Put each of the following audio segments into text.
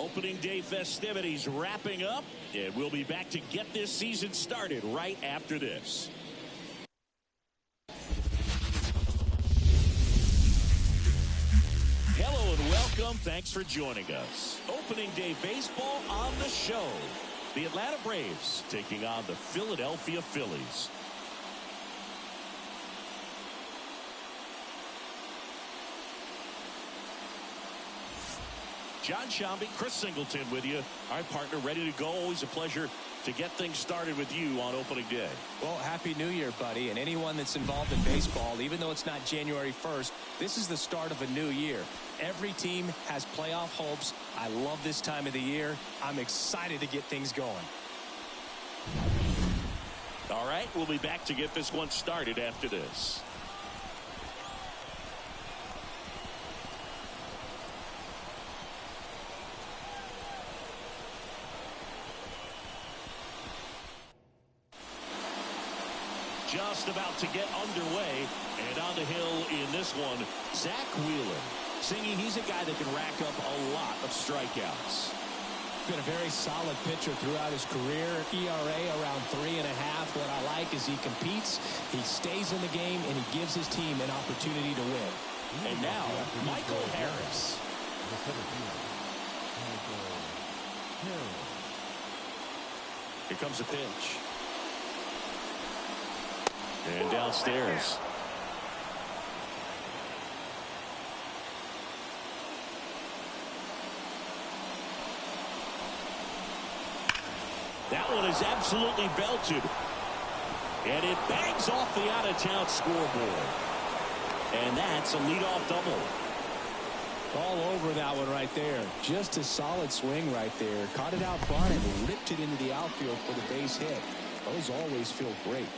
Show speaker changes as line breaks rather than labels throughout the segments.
Opening day festivities wrapping up, and we'll be back to get this season started right after this. Hello and welcome. Thanks for joining us. Opening day baseball on the show. The Atlanta Braves taking on the Philadelphia Phillies. John Shambi, Chris Singleton with you. Our partner ready to go. Always a pleasure to get things started with you on opening day.
Well, Happy New Year, buddy. And anyone that's involved in baseball, even though it's not January 1st, this is the start of a new year. Every team has playoff hopes. I love this time of the year. I'm excited to get things going.
All right, we'll be back to get this one started after this. Just about to get underway, and on the hill in this one, Zach Wheeler. Singing, he's a guy that can rack up a lot of strikeouts.
Been a very solid pitcher throughout his career. ERA around 3.5. What I like is he competes, he stays in the game, and he gives his team an opportunity to win.
And now, Michael Harris. Here comes the pitch. And downstairs. That one is absolutely belted. And it bangs off the out-of-town scoreboard. And that's a leadoff double.
All over that one right there. Just a solid swing right there. Caught it out front and ripped it into the outfield for the base hit. Those always feel great.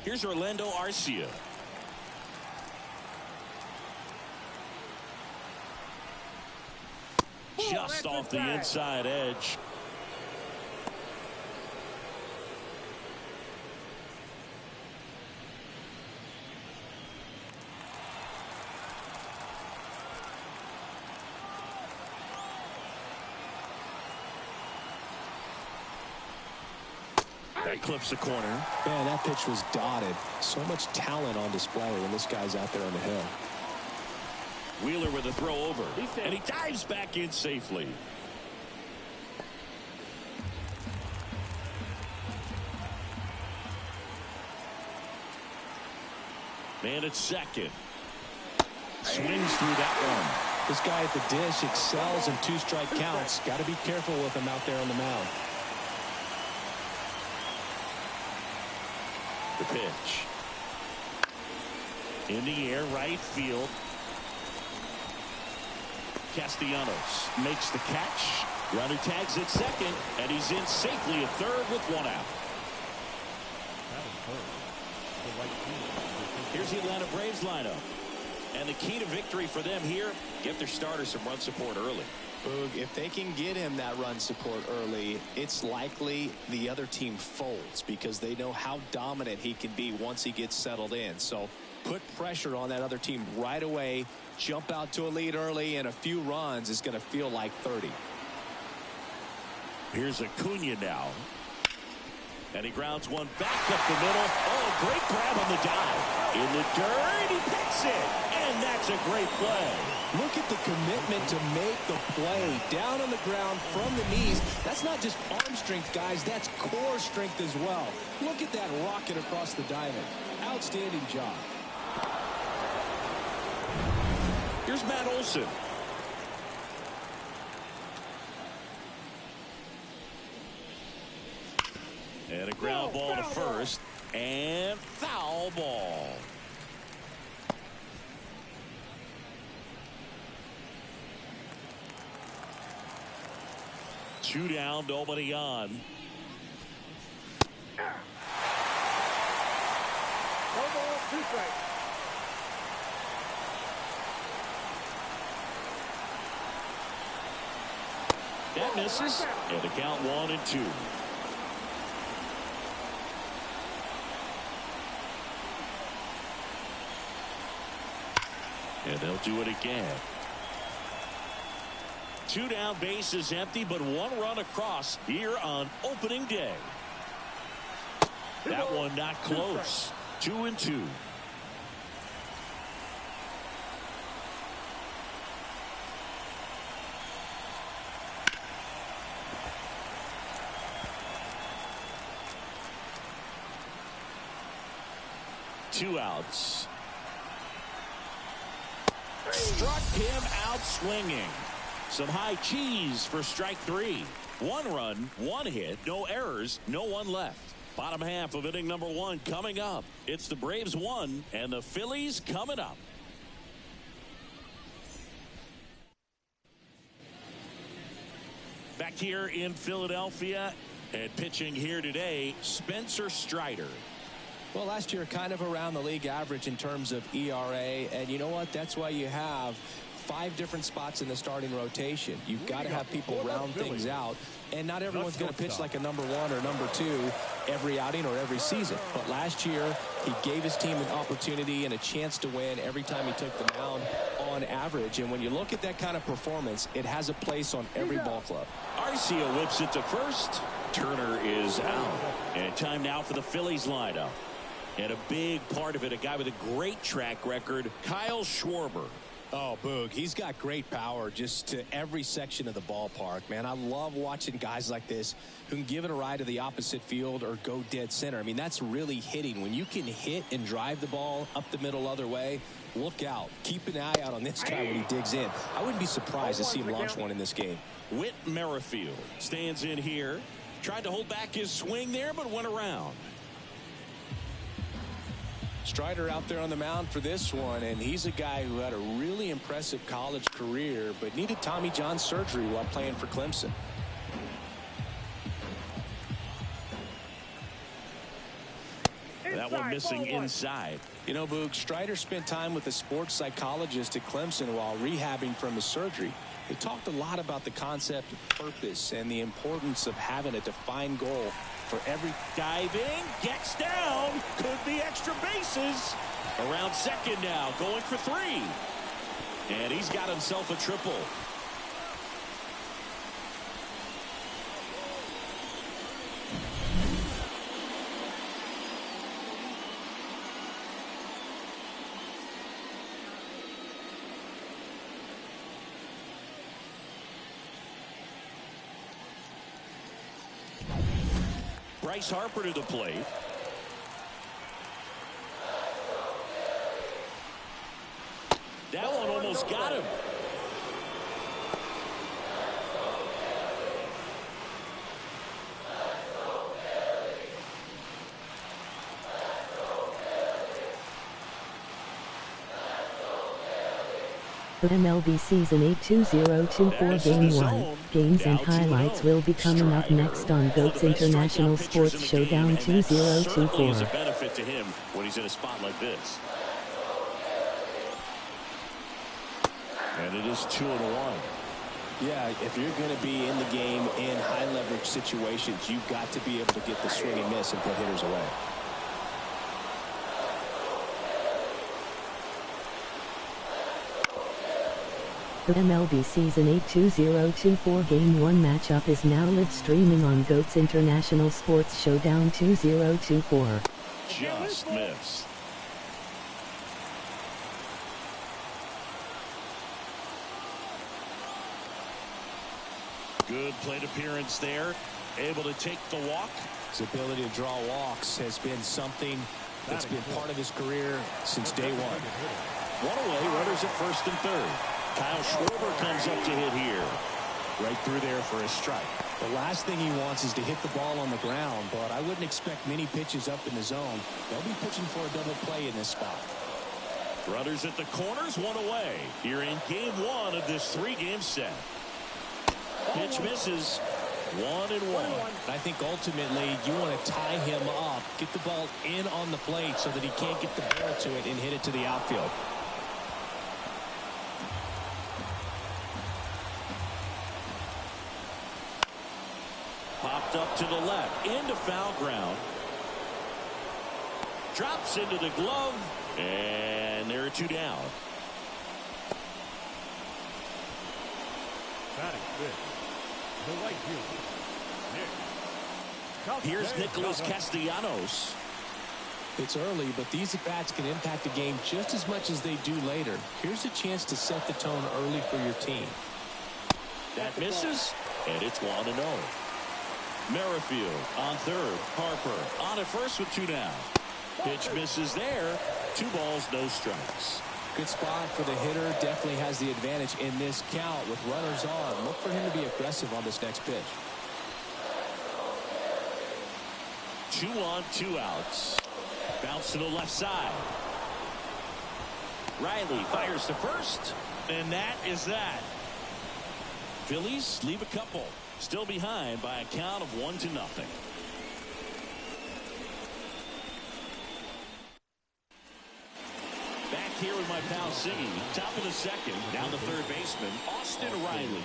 Here's Orlando Arcia. Just off the inside edge. That clips the corner.
Man, that pitch was dotted. So much talent on display when this guy's out there on the hill.
Wheeler with a throw over. And he dives back in safely. Man at second. Swings through that one.
This guy at the dish excels in 2-strike counts. Got to be careful with him out there on the mound.
The pitch. In the air, right field. Castellanos makes the catch. Runner tags at second, and he's in safely at third with one out. Here's the Atlanta Braves lineup. And the key to victory for them here, get their starter some run support early.
Boog, if they can get him that run support early, it's likely the other team folds because they know how dominant he can be once he gets settled in. So put pressure on that other team right away. Jump out to a lead early, and a few runs is going to feel like 30.
Here's Acuna now. And he grounds one back up the middle. Oh, great grab on the dive. In the dirt, he picks it. And that's a great play.
Look at the commitment to make the play. Down on the ground from the knees. That's not just arm strength, guys. That's core strength as well. Look at that rocket across the diamond. Outstanding job.
Here's Matt Olson. And a ground ball to first. And foul ball. Two down, nobody on.
No ball, 2 strikes.
That misses. And the count 1-2. And they'll do it again. 2 down, bases empty, but 1 run across here on opening day. That one not close. 2-2. Two outs. Struck him out swinging. Some high cheese for strike 3. 1 run, 1 hit, no errors, no one left. Bottom half of inning number 1 coming up. It's the Braves 1 and the Phillies coming up. Back here in Philadelphia and pitching here today, Spencer Strider.
Well, last year kind of around the league average in terms of ERA, and you know what? That's why you have 5 different spots in the starting rotation. You've got to have people round things out, and not everyone's going to pitch like a number 1 or number 2 every outing or every season. But last year, he gave his team an opportunity and a chance to win every time he took the mound on average. And when you look at that kind of performance, it has a place on every ball club.
Arcia whips it to first. Turner is out. And time now for the Phillies lineup. And a big part of it, a guy with a great track record, Kyle Schwarber.
Oh, Boog, he's got great power just to every section of the ballpark, man. I love watching guys like this who can give it a ride to the opposite field or go dead center. I mean, that's really hitting. When you can hit and drive the ball up the middle other way, look out. Keep an eye out on this guy when he digs in. I wouldn't be surprised to see him launch one in this game.
Whit Merrifield stands in here. Tried to hold back his swing there, but went around.
Strider out there on the mound for this one, and he's a guy who had a really impressive college career but needed Tommy John surgery while playing for Clemson.
That one missing inside.
You know, Boog, Strider spent time with a sports psychologist at Clemson while rehabbing from his surgery. They talked a lot about the concept of purpose and the importance of having a defined goal for every.
Diving, gets down, could be extra bases. Around second now, going for 3. And he's got himself a triple. Bryce Harper to the plate. That one almost got him.
The MLB Season 8 2024 Game 1. Games and highlights will be coming up next on GOAT's International Sports Showdown 2024.
Is a benefit to him when he's in a spot like this. And it is 2-1.
Yeah, if you're going to be in the game in high leverage situations, you've got to be able to get the swing and miss and put hitters away.
The MLB Season 8 2024 Game 1 matchup is now live streaming on GOAT's International Sports Showdown 2024.
Just missed. Good plate appearance there. Able to take the walk.
His ability to draw walks has been something that's been part of his career since day one.
One away, runners at first and third. Kyle Schwarber comes up to hit here. Right through there for a strike.
The last thing he wants is to hit the ball on the ground, but I wouldn't expect many pitches up in the zone. They'll be pitching for a double play in this spot.
Runners at the corners, one away. Here in Game 1 of this 3-game set. Pitch misses. 1-1.
I think ultimately you want to tie him up, get the ball in on the plate so that he can't get the barrel to it and hit it to the outfield.
Popped up to the left, into foul ground. Drops into the glove, and there are 2 down.
The right fielder, Nick.
Here's Nicholas Castellanos.
It's early, but these at-bats can impact a game just as much as they do later. Here's a chance to set the tone early for your team.
That misses, and it's 1-0. Merrifield on third. Harper on at first with 2 down. Pitch misses there. 2 balls, no strikes.
Good spot for the hitter. Definitely has the advantage in this count with runners on. Look for him to be aggressive on this next pitch.
2 on, 2 outs. Bounce to the left side. Riley fires to first, and that is that. Phillies leave a couple. Still behind by a count of 1-0. Back here with my pal singing. Top of the second. Down the third baseman, Austin Riley.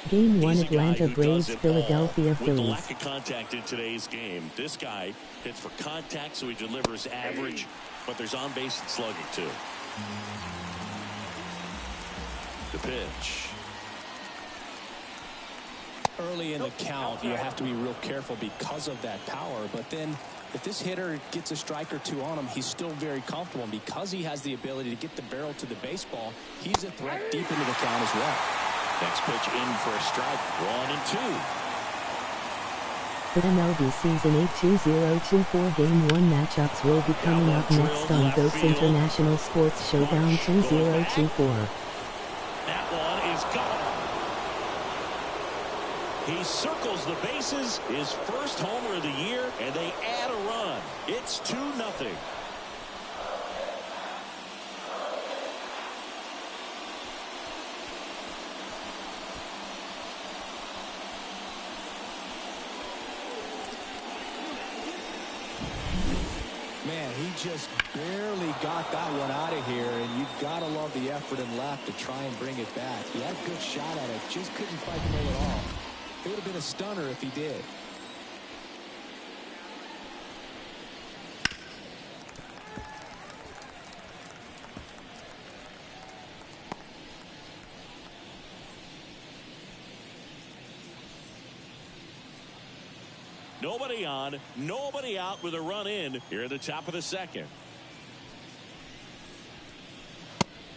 Game 1 Atlanta Braves Philadelphia
With the
Phillies.
lack of contact in today's game, this guy hits for contact, so he delivers average, but there's on base and slugging too. The pitch.
Early in the count, you have to be real careful because of that power. But then if this hitter gets a strike or 2 on him, he's still very comfortable. And because he has the ability to get the barrel to the baseball, he's a threat deep into the count as well.
Next pitch in for a strike. 1-2.
The MLB Season 8 2024 Game 1 matchups will be coming up next on Goats International Sports Showdown 2024.
That one is gone. He circles the bases, his first homer of the year, and they add a run. It's 2-0.
Man, he just barely got that one out of here, and you've got to love the effort and left to try and bring it back. He had a good shot at it, just couldn't quite pull it off. It would have been a stunner if he did.
Nobody on, nobody out with a run in here at the top of the second.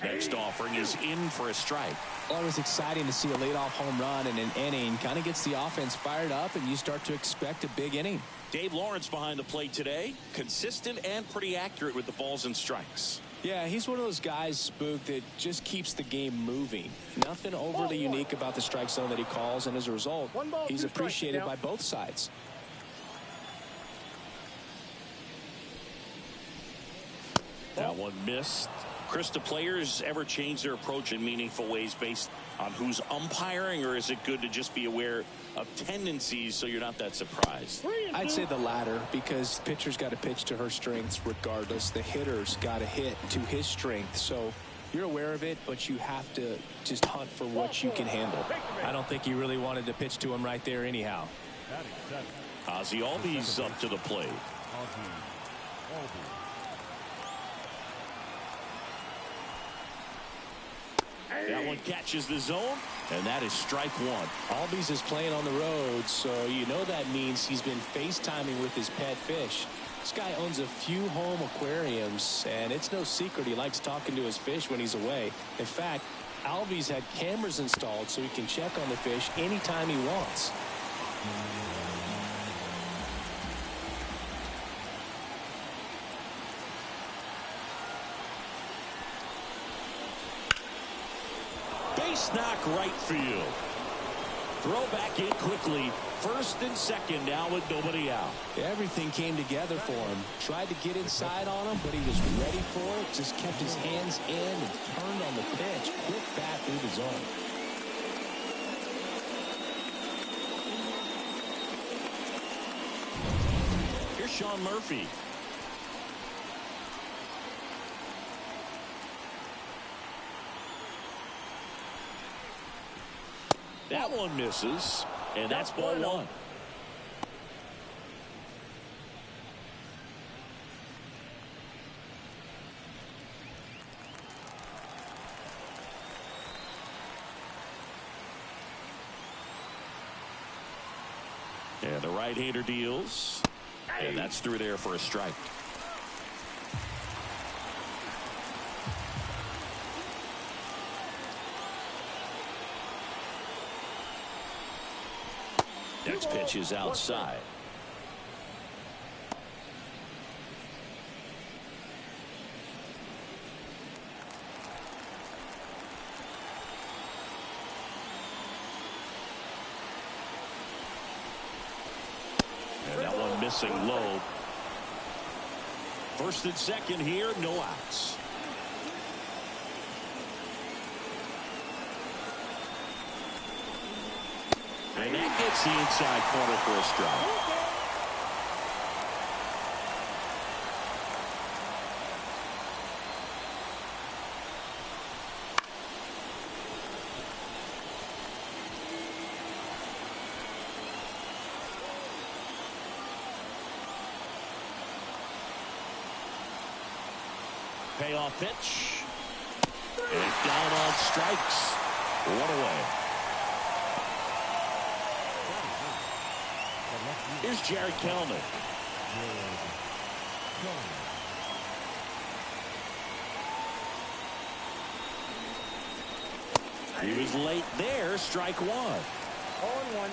Next offering is in for a strike.
Always exciting to see a leadoff home run in an inning. Kind of gets the offense fired up, and you start to expect a big inning.
Dave Lawrence behind the plate today. Consistent and pretty accurate with the balls and strikes.
Yeah, he's one of those guys, Spook, that just keeps the game moving. Nothing overly unique about the strike zone that he calls, and as a result, he's appreciated by both sides.
That one missed. Chris, do players ever change their approach in meaningful ways based on who's umpiring, or is it good to just be aware of tendencies so you're not that surprised?
I'd say the latter, because the pitcher's got to pitch to her strengths regardless. The hitter's got to hit to his strength. So you're aware of it, but you have to just hunt for what you can handle. I don't think he really wanted to pitch to him right there anyhow.
Ozzie Albies up to the plate. That one catches the zone, and that is strike one.
Albies is playing on the road, so you know that means he's been FaceTiming with his pet fish. This guy owns a few home aquariums, and it's no secret he likes talking to his fish when he's away. In fact, Albies had cameras installed so he can check on the fish anytime he wants.
Base knock right field. Throw back in quickly. First and second now with nobody out.
Everything came together for him. Tried to get inside on him, but he was ready for it. Just kept his hands in and turned on the pitch. Quick bat through the zone.
Here's Sean Murphy. That one misses, and that's ball one. And the right-hander deals. And that's through there for a strike. Next pitch is outside. And that one missing low. First and second here, no outs. And that gets the inside corner for a strike. Payoff pitch. And down on strikes. One away. Here's Jared Kelman. He was late there. Strike one.
0-1.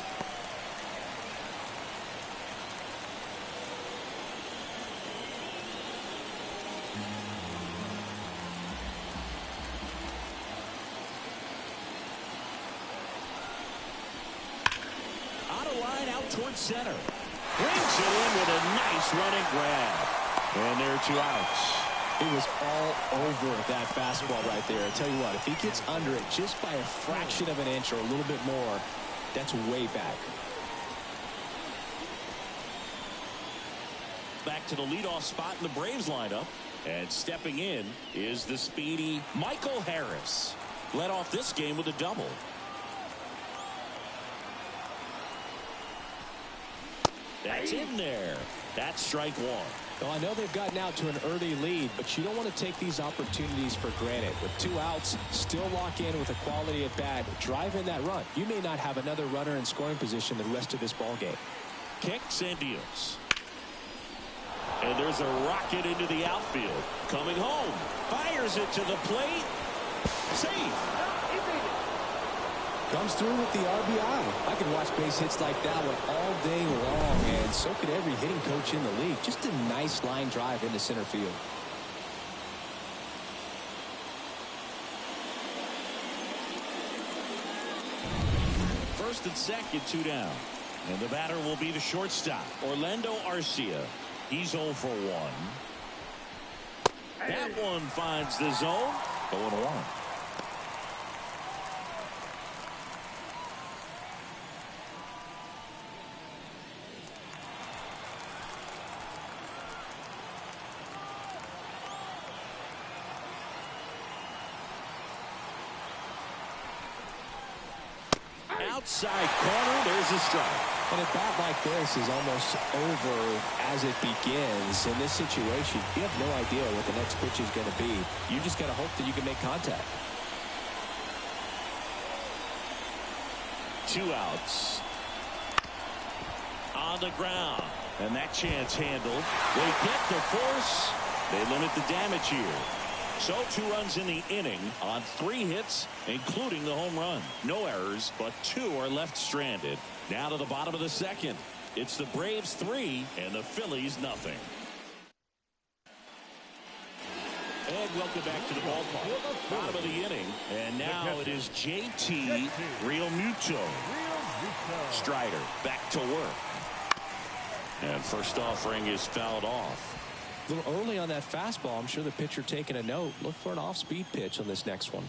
Towards center. Brings it in with a nice running grab. And there are 2 outs.
It was all over that fastball right there. I tell you what, if he gets under it just by a fraction of an inch or a little bit more, that's way back.
Back to the leadoff spot in the Braves lineup. And stepping in is the speedy Michael Harris. Led off this game with a double. That's in there. That's strike one.
Well, I know they've gotten out to an early lead, but you don't want to take these opportunities for granted. With 2 outs, still lock in with a quality at bat, drive in that run. You may not have another runner in scoring position the rest of this ball game.
Kicks and deals. And there's a rocket into the outfield. Coming home. Fires it to the plate. Safe.
Comes through with the RBI. I could watch base hits like that one all day long, and so could every hitting coach in the league. Just a nice line drive into center field.
First and second, 2 down. And the batter will be the shortstop, Orlando Arcia. He's 0 for 1. That one finds the zone. 0-1. Outside corner, there's a strike.
And a bat like this is almost over as it begins. In this situation, you have no idea what the next pitch is going to be. You just got to hope that you can make contact.
2 outs. On the ground. And that chance handled. They get the force. They limit the damage here. So 2 runs in the inning on 3 hits, including the home run. No errors, but 2 are left stranded. Now to the bottom of the second. It's the Braves 3 and the Phillies nothing. And welcome back to the ballpark. Bottom of the inning. And now it is JT Realmuto. Strider back to work. And first offering is fouled off.
A little early on that fastball. I'm sure the pitcher taking a note. Look for an off-speed pitch on this next one.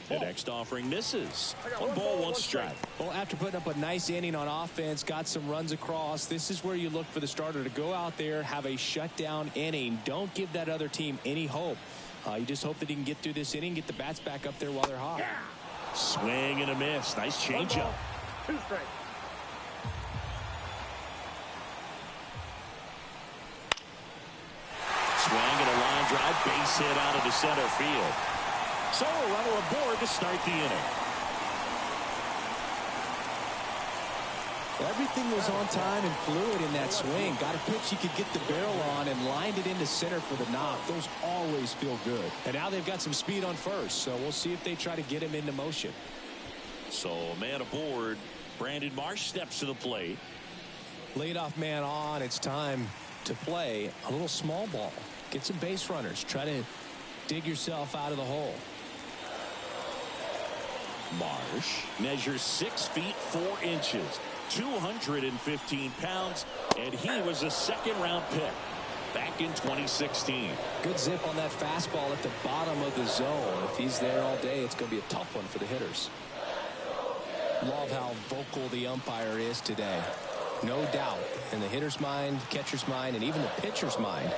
The next offering misses. 1 ball, 1 strike.
Well, after putting up a nice inning on offense, got some runs across, this is where you look for the starter to go out there, have a shutdown inning. Don't give that other team any hope. You just hope that he can get through this inning, get the bats back up there while they're hot.
Swing and a miss. Nice changeup.
2 strikes.
Swing and a line drive, base hit out of the center field. So a runner aboard to start the inning.
Everything was on time and fluid in that swing. Got a pitch he could get the barrel on and lined it into center for the knock. Those always feel good. And now they've got some speed on first, so we'll see if they try to get him into motion.
So man aboard. Brandon Marsh steps to the plate.
Leadoff man on. It's time to play a little small ball. Get some base runners. Try to dig yourself out of the hole.
Marsh measures 6 feet 4 inches, 215 pounds, and he was a second-round pick back in 2016.
Good zip on that fastball at the bottom of the zone. If he's there all day, it's going to be a tough one for the hitters. Love how vocal the umpire is today. No doubt in the hitter's mind, catcher's mind, and even the pitcher's mind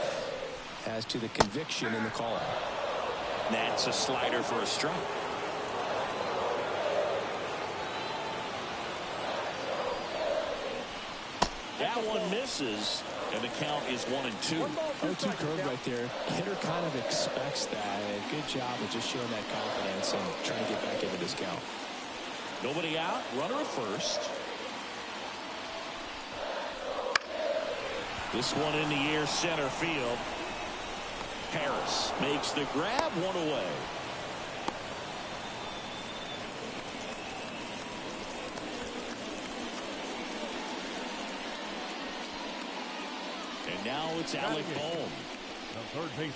as to the conviction in the call.
That's a slider for a strike. That one misses, and the count is 1-2.
0-2 curve right there. Hitter kind of expects that. And good job of just showing that confidence and trying to get back into this count.
Nobody out. Runner at first. This one in the air, center field. Harris makes the grab, one away. And now it's Alec Bohm.
The third baseman.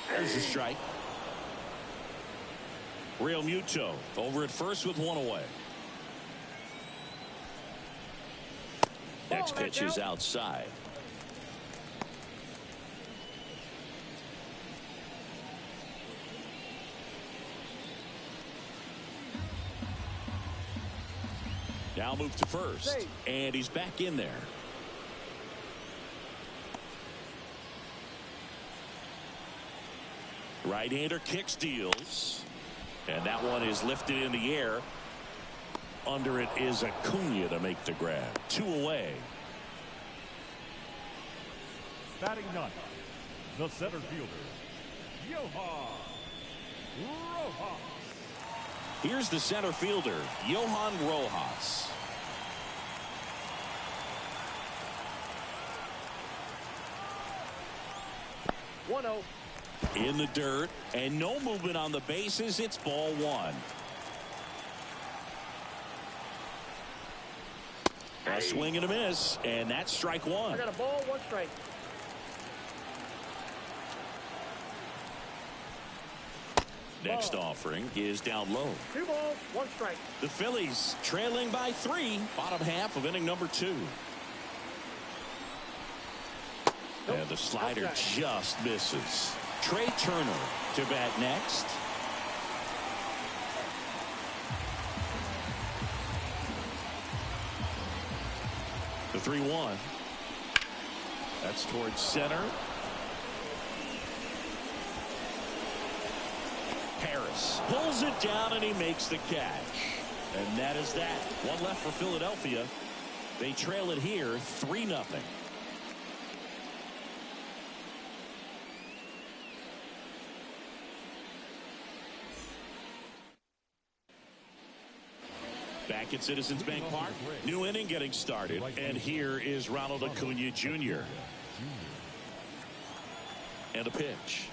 There's a strike. Real Muto over at first with one away. Next pitch is outside. Now move to first, and he's back in there. Right-hander kicks, deals, and that one is lifted in the air. Under it is Acuna to make the grab. 2 away.
Batting ninth, the center fielder, Johan Rojas.
Here's the center fielder, Johan Rojas. In the dirt, and no movement on the bases. It's ball one. A swing and a miss, and that's strike one.
I got a ball, 1 strike.
Next offering is down low.
2 balls, 1 strike.
The Phillies trailing by 3, bottom half of inning number 2. And the slider just misses. Trey Turner to bat next. The 3-1. That's towards center. Harris pulls it down and he makes the catch. And that is that. One left for Philadelphia. They trail it here 3-0. Back at Citizens Bank Park, new inning getting started, and here is Ronald Acuna Jr. And a pitch.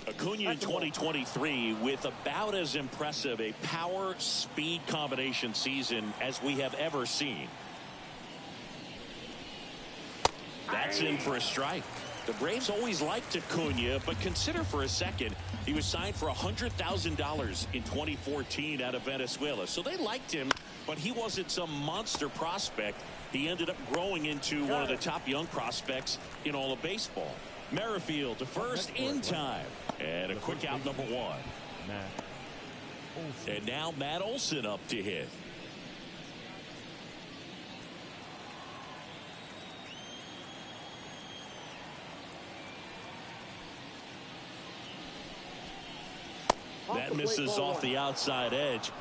Acuna in 2023 with about as impressive a power speed combination season as we have ever seen. That's in for a strike. The Braves always liked Acuna, but consider for a second he was signed for $100,000 in 2014 out of Venezuela. So they liked him, but he wasn't some monster prospect. He ended up growing into one of the top young prospects in all of baseball. Merrifield to first in time. And a quick out, number 1. And now Matt Olson up to hit. That misses off the outside edge.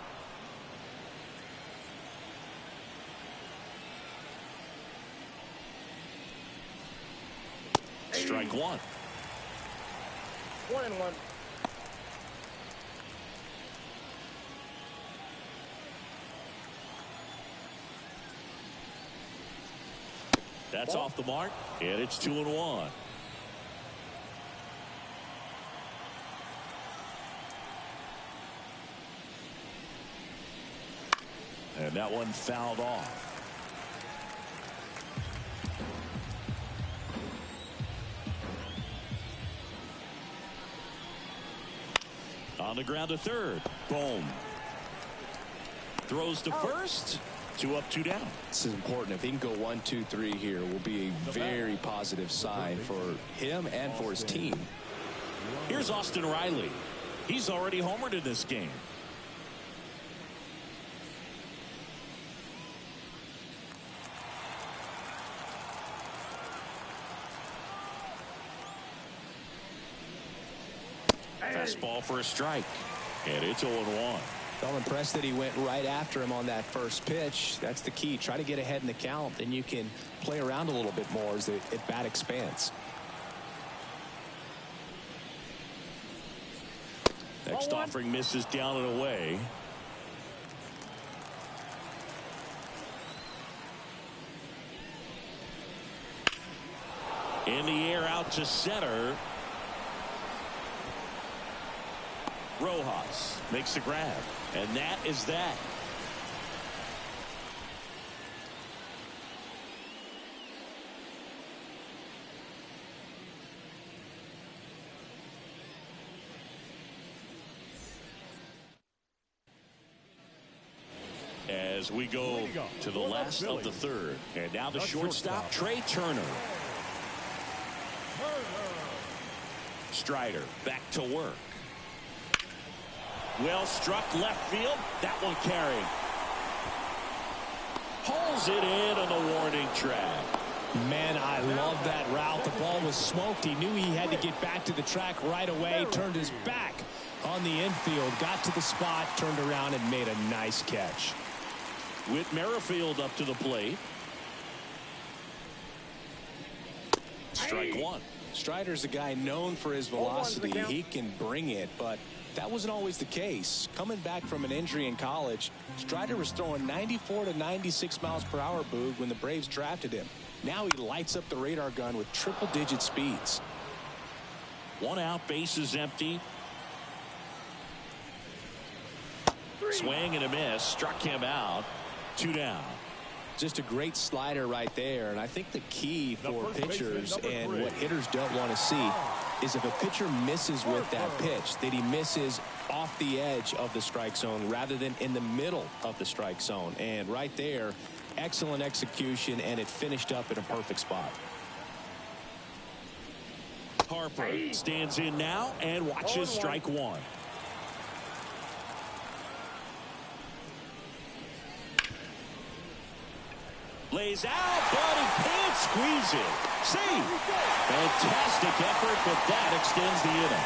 Strike 1.
1-1.
That's off the mark, and it's 2-1. And that one fouled off. On the ground to third. Boom. Throws to first. 2 up, 2 down.
This is important. If he can go 1, 2, 3 here, will be a very positive sign for him and for his team.
Here's Austin Riley. He's already homered in this game. Fastball for a strike. And it's 0-1.
I'm impressed that he went right after him on that first pitch. That's the key. Try to get ahead in the count. Then you can play around a little bit more as the at-bat expands.
Next offering misses down and away. In the air out to center. Rojas makes the grab, and that is that. As we go to the last of the third, and now the shortstop, Trey Turner. Strider back to work. Well struck left field. That one carried. Pulls it in on the warning track.
Man, I love that route. The ball was smoked. He knew he had to get back to the track right away. Turned his back on the infield. Got to the spot. Turned around and made a nice catch.
Whit Merrifield up to the plate. Strike one.
Strider's a guy known for his velocity. He can bring it, but that wasn't always the case. Coming back from an injury in college, Strider was throwing 94 to 96 miles per hour, Boog, when the Braves drafted him. Now he lights up the radar gun with triple-digit speeds.
1 out, bases empty. Swing and a miss. Struck him out. 2 down.
Just a great slider right there. And I think the key for pitchers and what hitters don't want to see is if a pitcher misses with that pitch, that he misses off the edge of the strike zone rather than in the middle of the strike zone. And right there, excellent execution, and it finished up in a perfect spot.
Harper stands in now and watches strike one. Lays out, but he can't squeeze it. See, fantastic effort, but that extends the inning.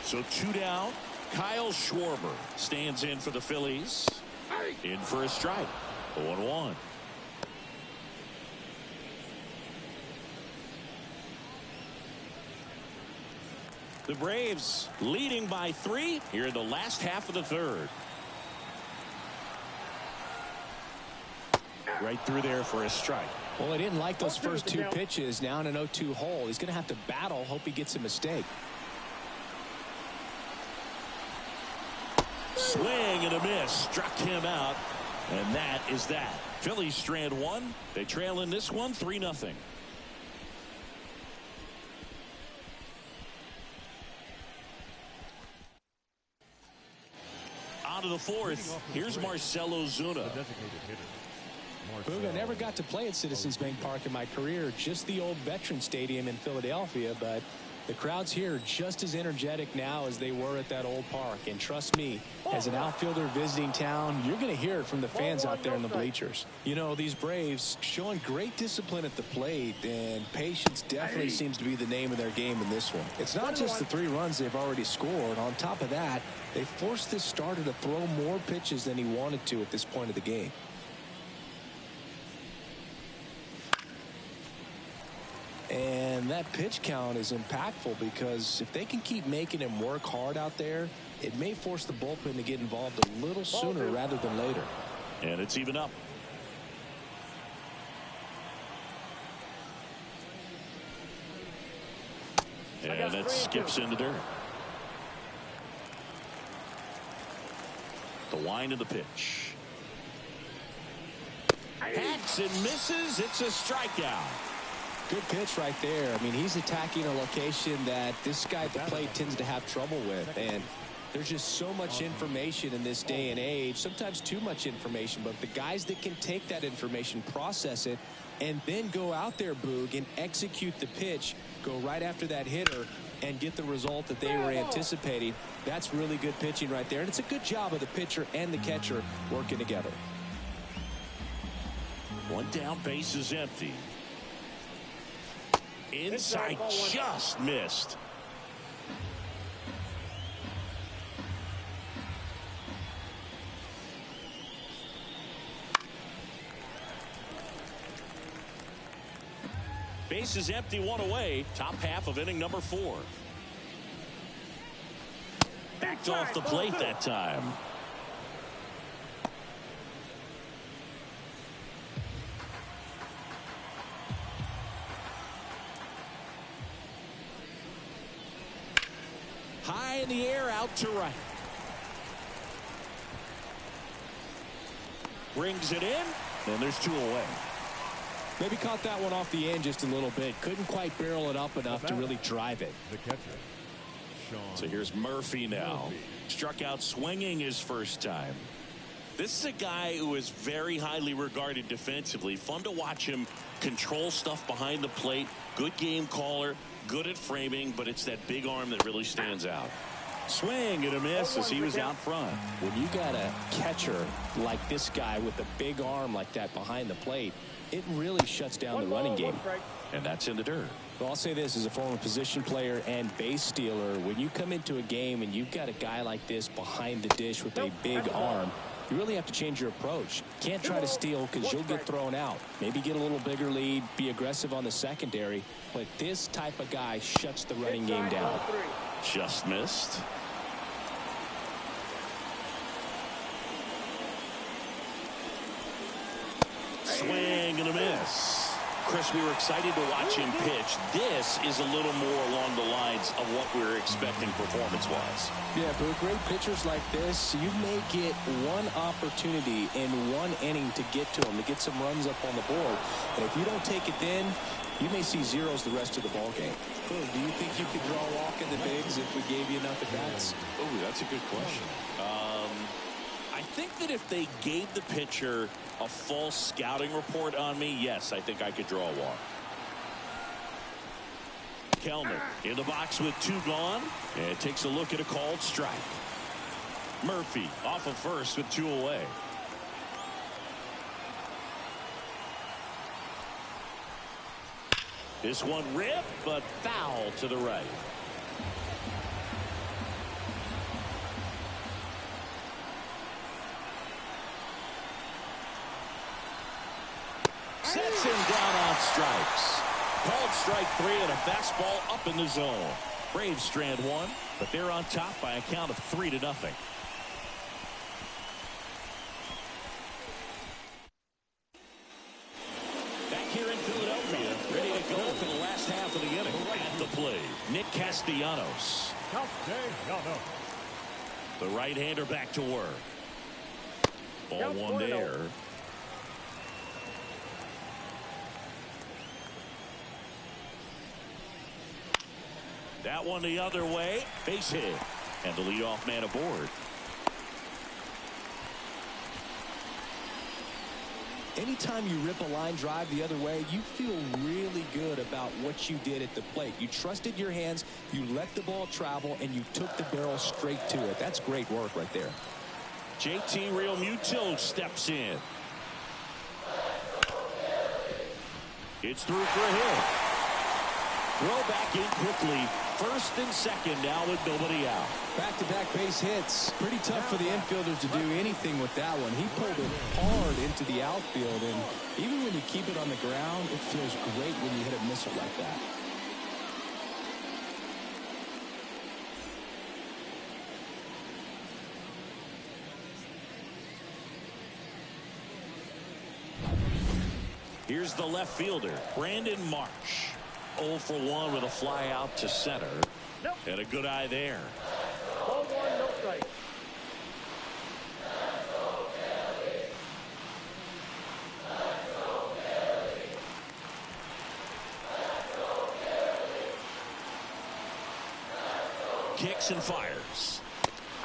So 2 down. Kyle Schwarber stands in for the Phillies. In for a strike. 0-1. The Braves leading by 3 here in the last half of the third. Right through there for a strike.
Well, he didn't like those first 2 pitches. Now in an 0-2 hole. He's going to have to battle. Hope he gets a mistake.
Swing and a miss. Struck him out. And that is that. Phillies strand 1. They trail in this one 3-0. On to the 4th. Here's Marcell Ozuna.
Boog, I never got to play at Citizens Bank Park in my career, just the old Veterans Stadium in Philadelphia, but The crowds here are just as energetic now as they were at that old park. And trust me, as an outfielder visiting town, you're going to hear it from the fans out there in the bleachers. You know, these Braves showing great discipline at the plate, and patience definitely seems to be the name of their game in this one. It's not just the 3 runs they've already scored. On top of that, they forced this starter to throw more pitches than he wanted to at this point of the game. And that pitch count is impactful because if they can keep making him work hard out there, it may force the bullpen to get involved a little sooner rather than later.
And it's even up. And that skips into dirt. The wind of the pitch. Hacks and misses. It's a strikeout.
Good pitch right there. I mean, he's attacking a location that this guy at the plate tends to have trouble with. And there's just so much information in this day and age, sometimes too much information. But the guys that can take that information, process it, and then go out there, Boog, and execute the pitch, go right after that hitter, and get the result that they were anticipating, that's really good pitching right there. And it's a good job of the pitcher and the catcher working together.
One down, base is empty. Inside, just missed. Base is empty, 1 away. Top half of inning number 4. Backed off the plate that time. High in the air, out to right. Brings it in, and there's 2 away.
Maybe caught that one off the end just a little bit. Couldn't quite barrel it up enough to really drive it.
The catcher, Sean.
So here's Murphy now. Struck out swinging his first time. This is a guy who is very highly regarded defensively. Fun to watch him control stuff behind the plate. Good game caller. Good at framing, but it's that big arm that really stands out. Swing and a miss as he was out front.
When you got a catcher like this guy with a big arm like that behind the plate, it really shuts down the running game.
And that's in the dirt.
Well, I'll say this as a former position player and base stealer. When you come into a game and you've got a guy like this behind the dish with a big arm, you really have to change your approach. Can't try to steal because you'll get thrown out. Maybe get a little bigger lead, be aggressive on the secondary. But this type of guy shuts the running game down.
Just missed. Swing and a miss. Chris, we were excited to watch him pitch. This is a little more along the lines of what we were expecting performance-wise.
Yeah, but great pitchers like this, you may get one opportunity in one inning to get to them, to get some runs up on the board. And if you don't take it then, you may see zeros the rest of the ball game. Do you think you could draw a walk in the bigs if we gave you enough at bats?
Oh, that's a good question. I think that if they gave the pitcher a full scouting report on me, yes, I think I could draw a walk. Kelman in the box with 2 gone, and takes a look at a called strike. Murphy off of first with 2 away. This one ripped, but foul to the right. Sets him down on strikes. Called strike 3 and a fastball up in the zone. Braves strand 1, but they're on top by a count of 3-0. Back here in Philadelphia, ready to go for the last half of the inning. At the plate, Nick Castellanos. The right-hander back to work. Ball 1 there. That one the other way. Base hit. And the leadoff man aboard.
Anytime you rip a line drive the other way, you feel really good about what you did at the plate. You trusted your hands, you let the ball travel, and you took the barrel straight to it. That's great work right there.
JT Realmuto steps in. It's through for a hit. Throw back in quickly. First and second now with nobody out.
Back-to-back base hits. Pretty tough for the infielders to do anything with that one. He pulled it hard into the outfield, and even when you keep it on the ground, it feels great when you hit a missile like that.
Here's the left fielder, Brandon Marsh. 0 for 1 with a fly out to center.
Nope.
And a good eye there.
Ball 1, no strike.
Kicks and fires.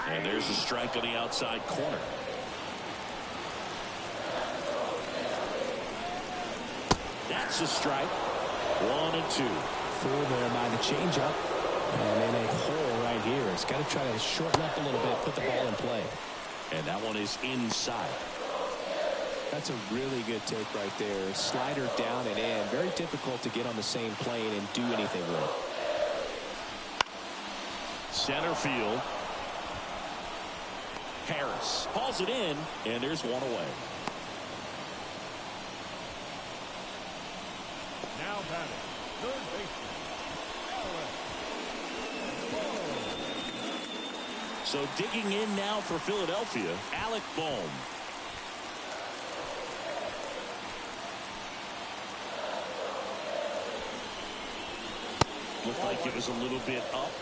And there's a strike on the outside corner. That's a strike. 1 and 2.
Full there by the changeup. And in a hole right here. It's got to try to shorten up a little bit, put the ball in play.
And that one is inside.
That's a really good take right there. Slider down and in. Very difficult to get on the same plane and do anything with.
Center field. Harris hauls it in, and there's one away.
Now batting, third baseman.
So digging in now for Philadelphia, Alec Bohm. Looked like it was a little bit up.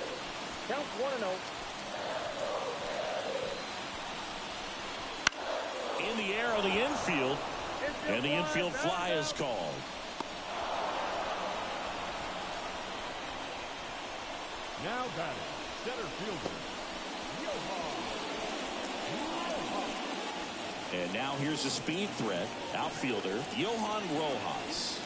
Counts 1-0.
In the air of the infield, and the infield fly is called.
Now batting, center fielder.
And now here's a speed threat, outfielder Johan Rojas.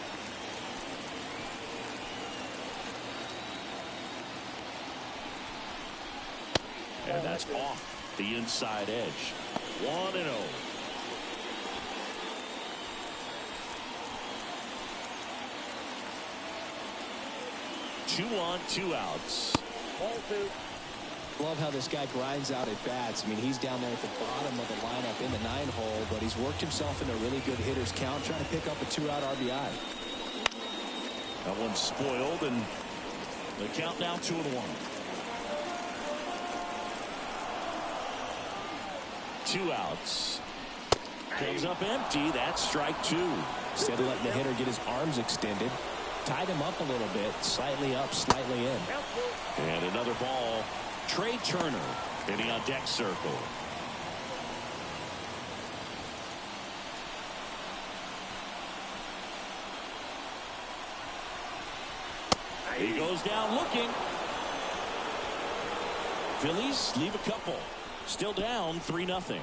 And that's off the inside edge. 1-0. Two on, 2 outs.
Ball 2.
Love how this guy grinds out at bats. I mean, he's down there at the bottom of the lineup in the 9-hole, but he's worked himself into a really good hitter's count, trying to pick up a 2-out RBI.
That one's spoiled, and the count now 2-1. 2 outs. Comes up empty. That's strike 2.
Instead of letting the hitter get his arms extended, tied him up a little bit, slightly up, slightly in.
And another ball. Trey Turner in the on deck circle. He goes down looking. Phillies leave a couple. Still down 3-0.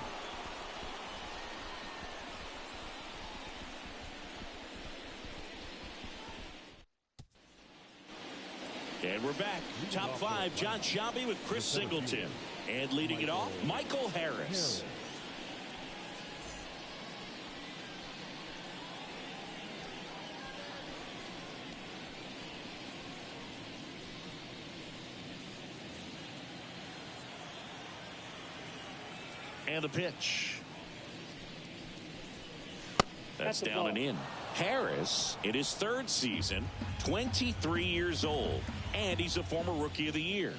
And we're back. Top 5, John Shelby with Chris Singleton. And leading it off, Michael Harris. And the pitch. That's down and in. Harris, in his 3rd season, 23 years old, and he's a former Rookie of the Year.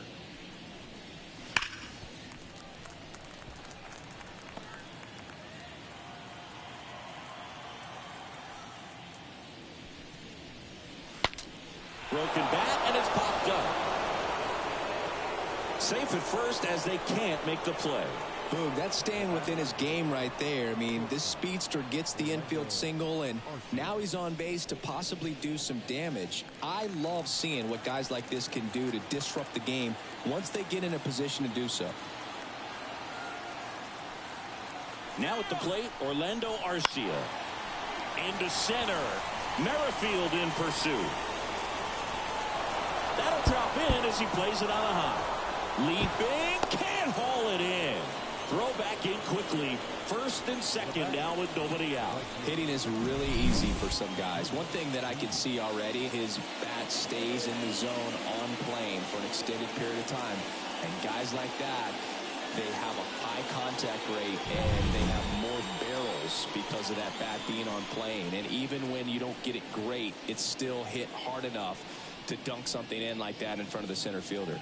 Broken bat, and it's popped up. Safe at first as they can't make the play.
Boom, that's staying within his game right there. I mean, this speedster gets the infield single, and now he's on base to possibly do some damage. I love seeing what guys like this can do to disrupt the game once they get in a position to do so.
Now at the plate, Orlando Arcia. Into center. Merrifield in pursuit. That'll drop in as he plays it on a high. Leaping, can't haul it in. Throw back in quickly. First and second down with nobody out.
Hitting is really easy for some guys. One thing that I can see already, his bat stays in the zone on plane for an extended period of time. And guys like that, they have a high contact rate and they have more barrels because of that bat being on plane. And even when you don't get it great, it's still hit hard enough to dunk something in like that in front of the center fielder.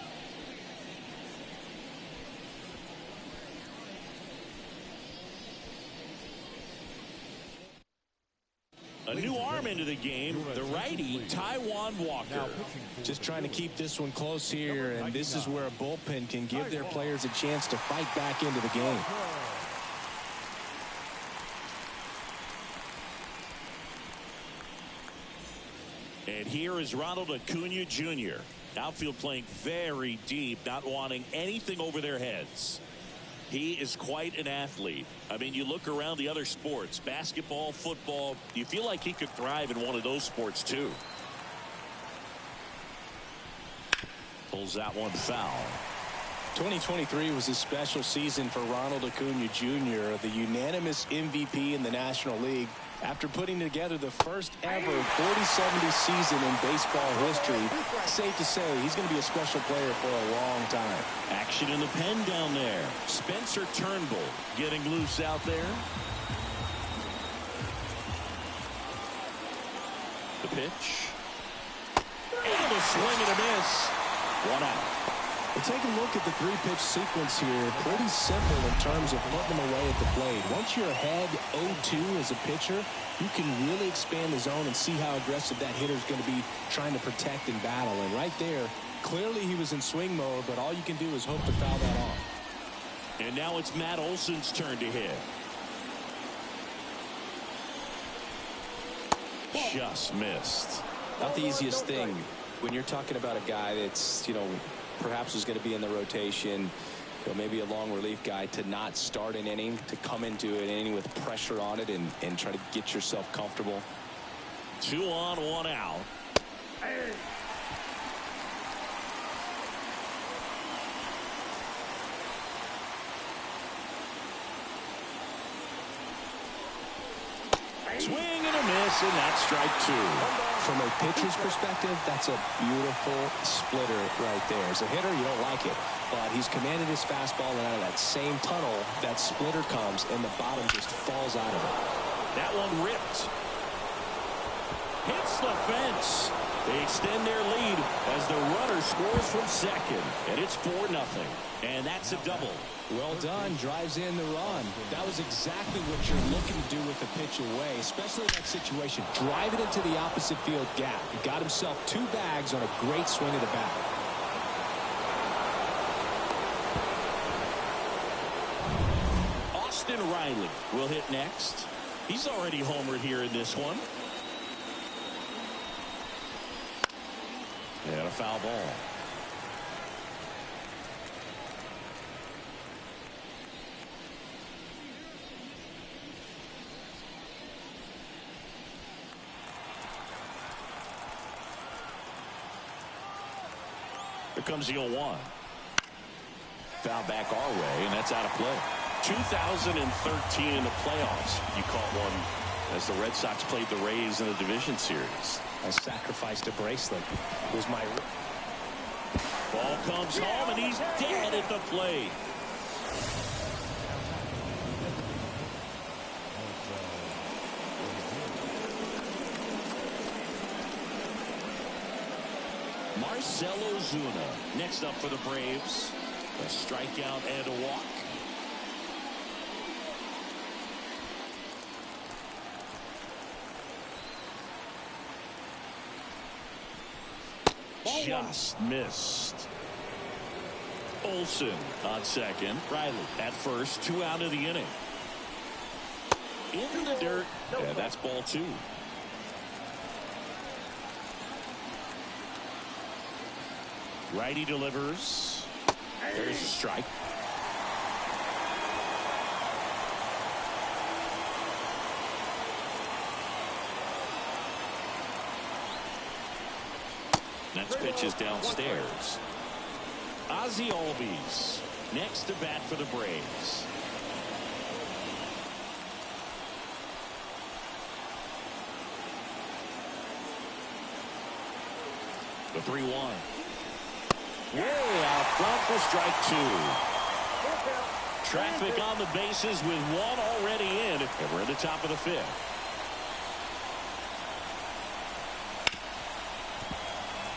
A new arm into the game, the righty, Taijuan Walker.
Just trying to keep this one close here, and this is where a bullpen can give their players a chance to fight back into the game.
And here is Ronald Acuna Jr. Outfield playing very deep, not wanting anything over their heads. He is quite an athlete. I mean, you look around the other sports, basketball, football, you feel like he could thrive in one of those sports too. Pulls that one foul.
2023 was a special season for Ronald Acuna Jr., the unanimous MVP in the National League. After putting together the first ever 40-70 season in baseball history, safe to say he's going to be a special player for a long time.
Action in the pen down there. Spencer Turnbull getting loose out there. The pitch. And a swing and a miss. One out.
Well, take a look at the three-pitch sequence here. Pretty simple in terms of putting them away at the plate. Once you're ahead 0-2 as a pitcher, you can really expand the zone and see how aggressive that hitter is going to be trying to protect and battle. And right there, clearly he was in swing mode, but all you can do is hope to foul that off.
And now it's Matt Olson's turn to hit. Just missed.
Not the easiest thing when you're talking about a guy that's, perhaps is going to be in the rotation, maybe a long relief guy, to not start an inning, to come into an inning with pressure on it and try to get yourself comfortable.
2 on, 1 out. Swing and a miss, and that's strike 2.
From a pitcher's perspective, that's a beautiful splitter right there. As a hitter, you don't like it, but he's commanded his fastball, and out of that same tunnel, that splitter comes, and the bottom just falls out of it.
That one ripped. Hits the fence. They extend their lead as the runner scores from second, and it's 4-0. And that's a double.
Well done. Drives in the run. That was exactly what you're looking to do with the pitch away, especially in that situation. Drive it into the opposite field gap. He got himself 2 bags on a great swing of the bat.
Austin Riley will hit next. He's already homered here in this one. And a foul ball. Here comes the 0-1. Foul back our way, and that's out of play. 2013 in the playoffs, you caught one as the Red Sox played the Rays in the division series.
I sacrificed a bracelet. It was my...
Ball comes home, and he's dead at the plate. Marcell Ozuna next up for the Braves. A strikeout and a walk. Just missed. Olson on second. Riley at first. 2 out of the inning. In the dirt. Yeah, that's ball 2. Righty delivers. There's a strike. pitch is downstairs. Ozzie Albies next to bat for the Braves. The 3-1. Way out front for strike 2. Traffic on the bases with one already in. And we're at the top of the 5th.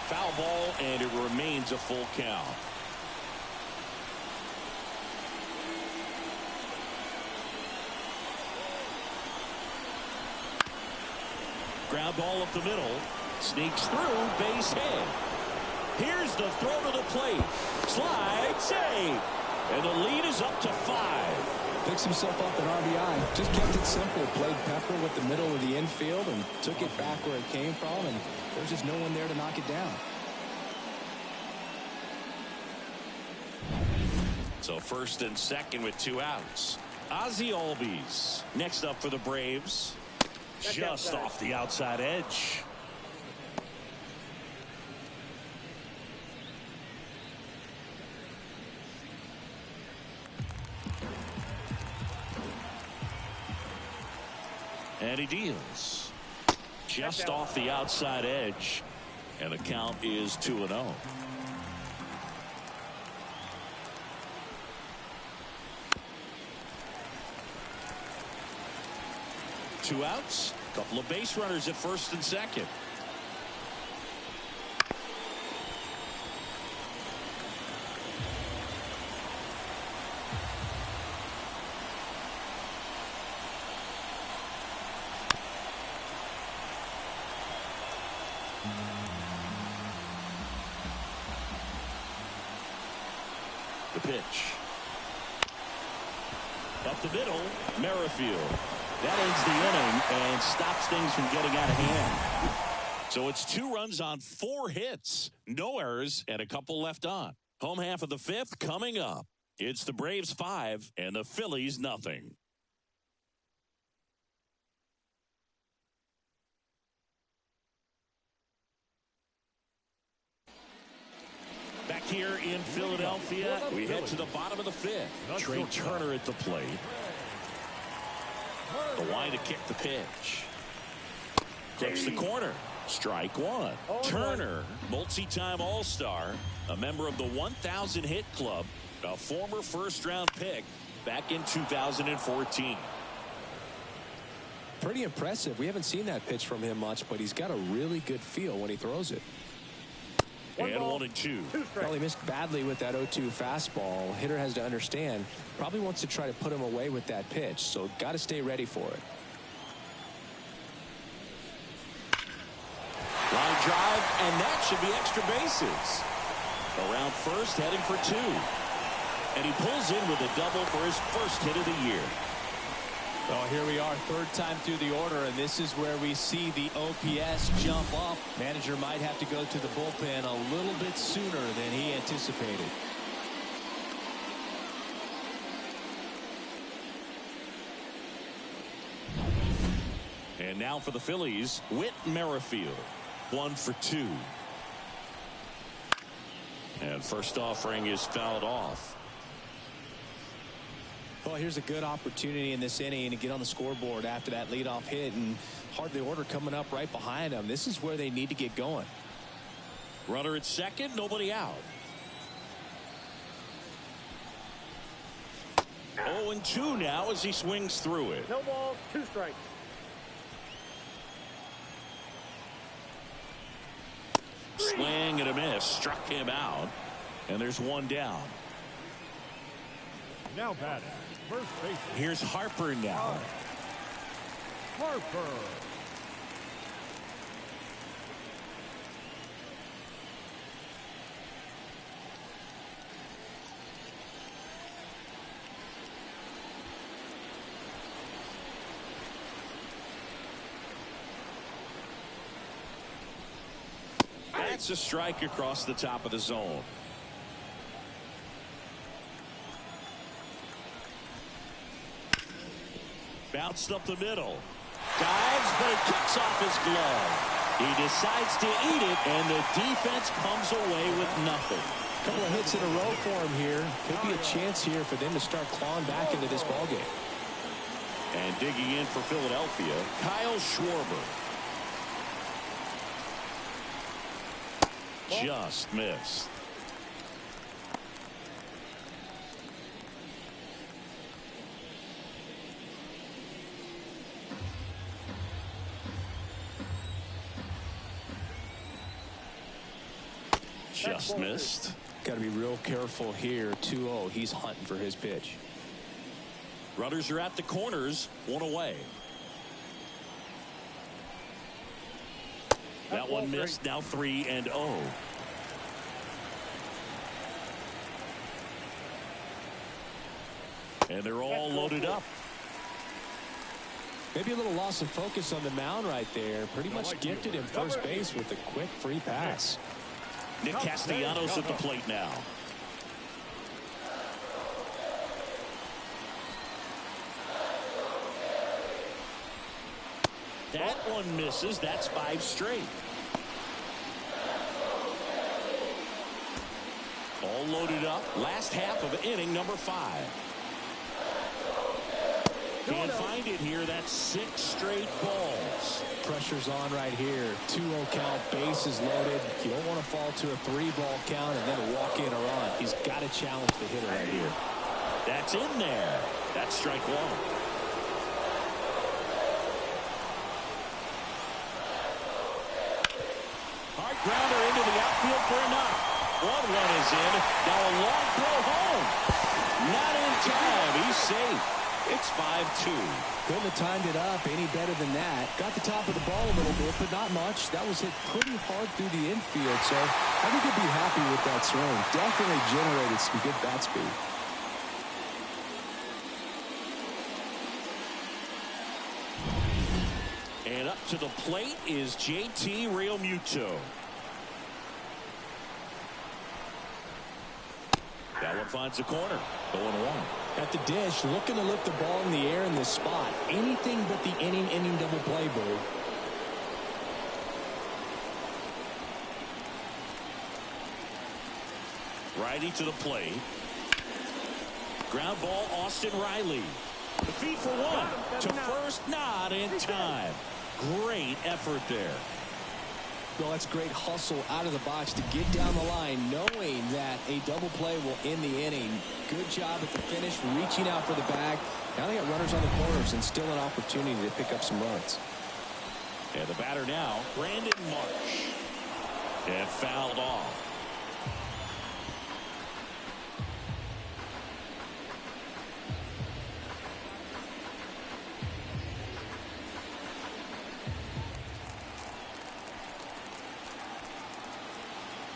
Foul ball, and it remains a full count. Ground ball up the middle. Sneaks through, base hit. Here's the throw to the plate. Slide, save. And the lead is up to 5.
Picks himself up an RBI. Just kept it simple. Played pepper with the middle of the infield and took it back where it came from. And there's just no one there to knock it down.
So first and second with 2 outs. Ozzie Albies next up for the Braves. Just off the outside edge. And he deals. Just off the outside edge. And the count is 2-0. Two outs. Couple of base runners at first and second. The pitch. Up the middle, Merrifield. That ends the inning and stops things from getting out of hand. So it's 2 runs on 4 hits. No errors and a couple left on. Home half of the 5th coming up. It's the Braves 5 and the Phillies nothing. Back here in Philadelphia, we head to the bottom of the 5th. Trey Turner at the plate. The line to kick the pitch. Clips the corner. Strike 1. Turner, multi-time All-Star, a member of the 1,000 hit club, a former first-round pick back in 2014.
Pretty impressive. We haven't seen that pitch from him much, but he's got a really good feel when he throws it.
And 1-2.
Well, he missed badly with that 0-2 fastball. Hitter has to understand, probably wants to try to put him away with that pitch, so got to stay ready for it.
Line drive, and that should be extra bases. Around first, heading for 2. And he pulls in with a double for his first hit of the year.
Well, here we are, 3rd time through the order, and this is where we see the OPS jump up. Manager might have to go to the bullpen a little bit sooner than he anticipated.
And now for the Phillies, Whit Merrifield. 1 for 2. And first offering is fouled off.
Well, here's a good opportunity in this inning to get on the scoreboard after that leadoff hit, and hardly order coming up right behind them. This is where they need to get going.
Runner at second, nobody out. 0-2 now as he swings through it.
No balls, 2 strikes.
Swing and a miss, struck him out, and there's 1 down.
Now batting, first baseman.
Here's Harper now.
Harper.
That's a strike across the top of the zone. Bounced up the middle. Dives, but it kicks off his glove. He decides to eat it, and the defense comes away with nothing.
A couple of hits in a row for him here. Could be a chance here for them to start clawing back into this ballgame.
And digging in for Philadelphia, Kyle Schwarber. Just missed. Just missed.
Got to be real careful here. 2-0. He's hunting for his pitch.
Runners are at the corners, one away. That one missed. Now 3-0. And they're all loaded up.
Maybe a little loss of focus on the mound right there. Pretty much gifted him first base with a quick free pass.
Nick Castellanos at the plate now. That one misses. That's 5 straight. All loaded up. Last half of inning number 5. Can't find it here. That's 6 straight balls.
Pressure's on right here. 2-0 count. Bases loaded. You don't want to fall to a 3-ball count and then walk in a run. He's got to challenge the hitter right here.
That's in there. That's strike 1. Hard grounder into the outfield for a knock. 1 run is in. Now a long throw home. Not in time. He's safe. It's 5-2.
Couldn't have timed it up any better than that. Got the top of the ball a little bit, but not much. That was hit pretty hard through the infield, so I think he'd be happy with that swing. Definitely generated some good bat speed.
And up to the plate is JT Realmuto. That one finds the corner. 0-1.
At the dish, looking to lift the ball in the air in this spot. Anything but the inning double play, Bird.
Righty to the plate. Ground ball, Austin Riley. The feed for 1. To first, not in time. Great effort there.
Well, that's great hustle out of the box to get down the line, knowing that a double play will end the inning. Good job at the finish, reaching out for the bag. Now they got runners on the corners and still an opportunity to pick up some runs.
And the batter now, Brandon Marsh. And fouled off.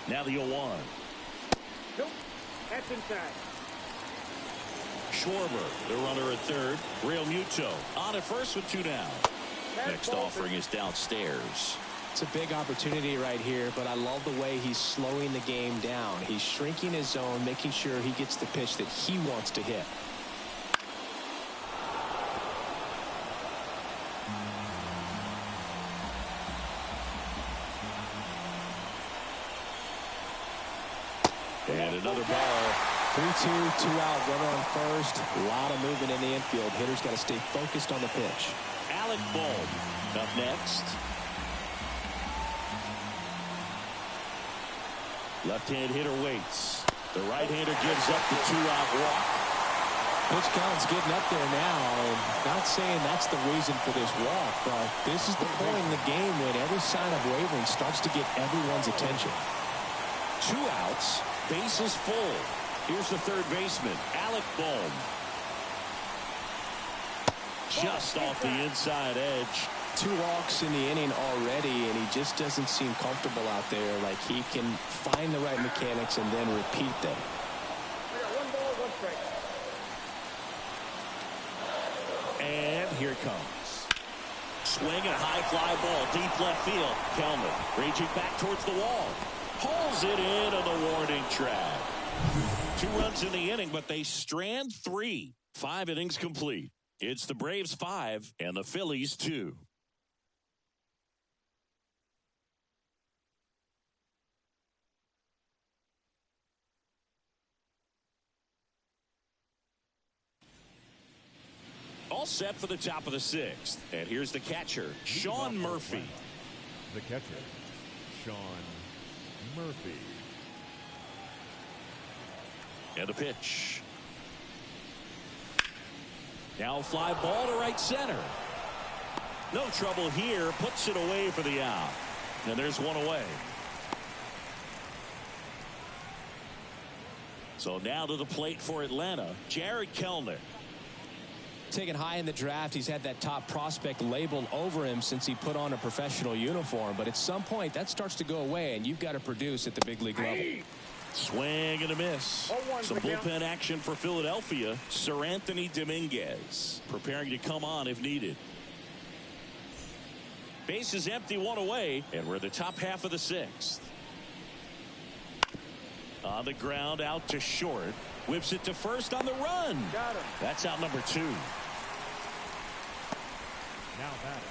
Now the 0-1.
Nope. That's inside.
Schwarber, the runner at third. Realmuto on at first with 2 down. Next offering is downstairs.
It's a big opportunity right here, but I love the way he's slowing the game down. He's shrinking his zone, making sure he gets the pitch that he wants to hit.
And another ball.
3-2, 2 out, runner on first. A lot of movement in the infield. Hitter's got to stay focused on the pitch.
Alec Bohm up next. Left-hand hitter waits. The right-hander gives up the 2-out walk.
Pitch count's getting up there now, and not saying that's the reason for this walk, but this is the point in the game when every sign of wavering starts to get everyone's attention.
2 outs, bases full. Here's the third baseman, Alec Bohm. Just off the inside edge.
2 walks in the inning already, and he just doesn't seem comfortable out there. Like he can find the right mechanics and then repeat them.
We got 1 ball, 1 strike.
And here it comes. Swing and a high fly ball, deep left field. Kelman reaching back towards the wall. Pulls it in on the warning track. 2 runs in the inning, but they strand 3. 5 innings complete. It's the Braves 5 and the Phillies 2. All set for the top of the 6th. And here's the catcher, Sean Murphy.
The catcher, Sean Murphy.
And a pitch. Now a fly ball to right center. No trouble here. Puts it away for the out. And there's one away. So now to the plate for Atlanta, Jared Kelenic.
Taken high in the draft, he's had that top prospect labeled over him since he put on a professional uniform. But at some point, that starts to go away, and you've got to produce at the big league level.
Swing and a miss. Some bullpen action for Philadelphia. Sir Anthony Dominguez preparing to come on if needed. Base is empty, one away, and we're the top half of the 6th. On the ground, out to short. Whips it to first on the run.
Got him.
That's out number 2.
Now batting,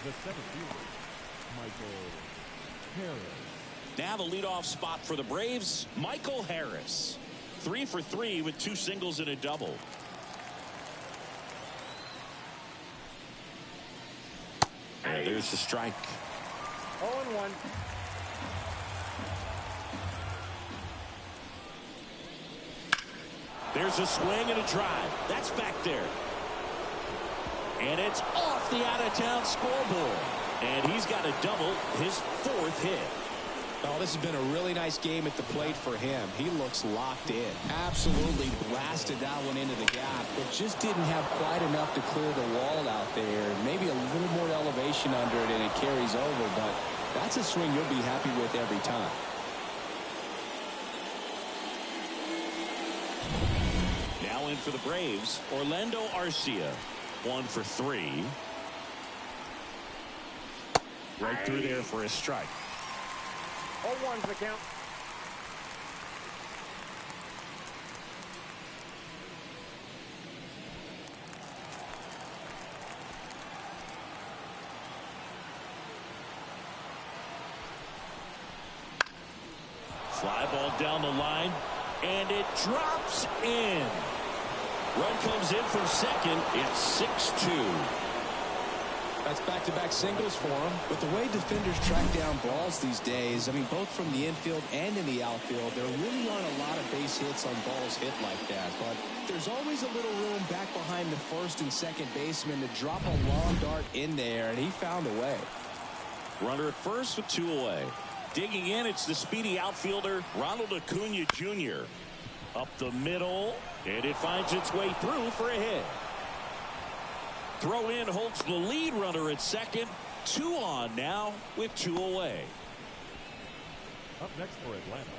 the center fielder, Michael Harris.
Now the leadoff spot for the Braves, Michael Harris. 3 for 3 with 2 singles and a double. And there's the strike.
0-1.
There's a swing and a drive. That's back there. And it's off the out-of-town scoreboard. And he's got a double, his 4th hit.
Oh, this has been a really nice game at the plate for him. He looks locked in. Absolutely blasted that one into the gap, but just didn't have quite enough to clear the wall out there. Maybe a little more elevation under it and it carries over, but that's a swing you'll be happy with every time.
Now in for the Braves, Orlando Arcia. 1 for 3. Right through there for a strike.
0-1's the count.
Fly ball down the line, and it drops in. Run comes in from second. It's 6-2.
That's back-to-back singles for him. But the way defenders track down balls these days, I mean, both from the infield and in the outfield, there really aren't a lot of base hits on balls hit like that. But there's always a little room back behind the first and second baseman to drop a long dart in there, and he found a way.
Runner at first with 2 away. Digging in, it's the speedy outfielder, Ronald Acuna Jr. Up the middle, and it finds its way through for a hit. Throw in holds the lead runner at second. 2 on now with 2 away.
Up next for Atlanta.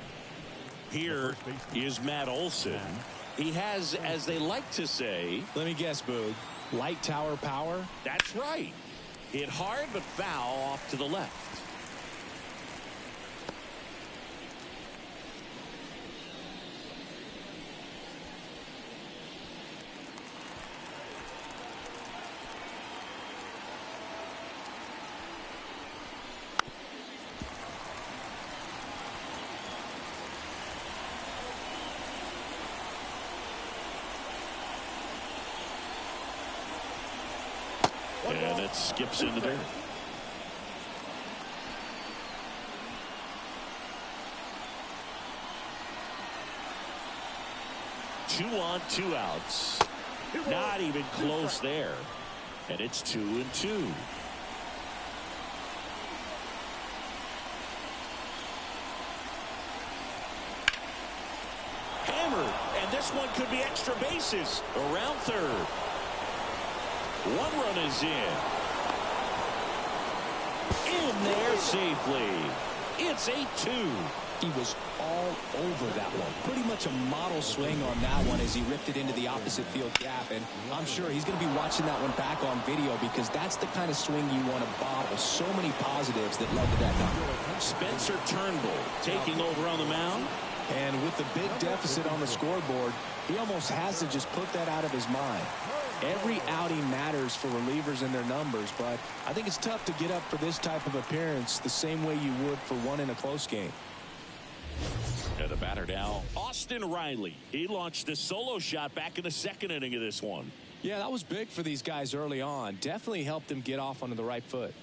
Here is Matt Olson. He has, as they like to say,
Let me guess, Boog. Light tower power?
that's right. Hit hard but foul off to the left. And it skips into there. Two on, 2 outs. Not even close there. And it's 2-2. Hammered. And this one could be extra bases. Around third. 1 run is in. In there safely. It's 8-2.
He was all over that one. Pretty much a model swing on that one as he ripped it into the opposite field gap. And I'm sure he's going to be watching that one back on video because that's the kind of swing you want to bottle. So many positives that led to that number.
Spencer Turnbull taking over on the mound.
And with the big deficit on the scoreboard, he almost has to just put that out of his mind. Every outing matters for relievers and their numbers, but I think it's tough to get up for this type of appearance the same way you would for one in a close game.
And the batter now, Austin Riley. He launched a solo shot back in the 2nd inning of this one.
Yeah, that was big for these guys early on. Definitely helped them get off onto the right foot.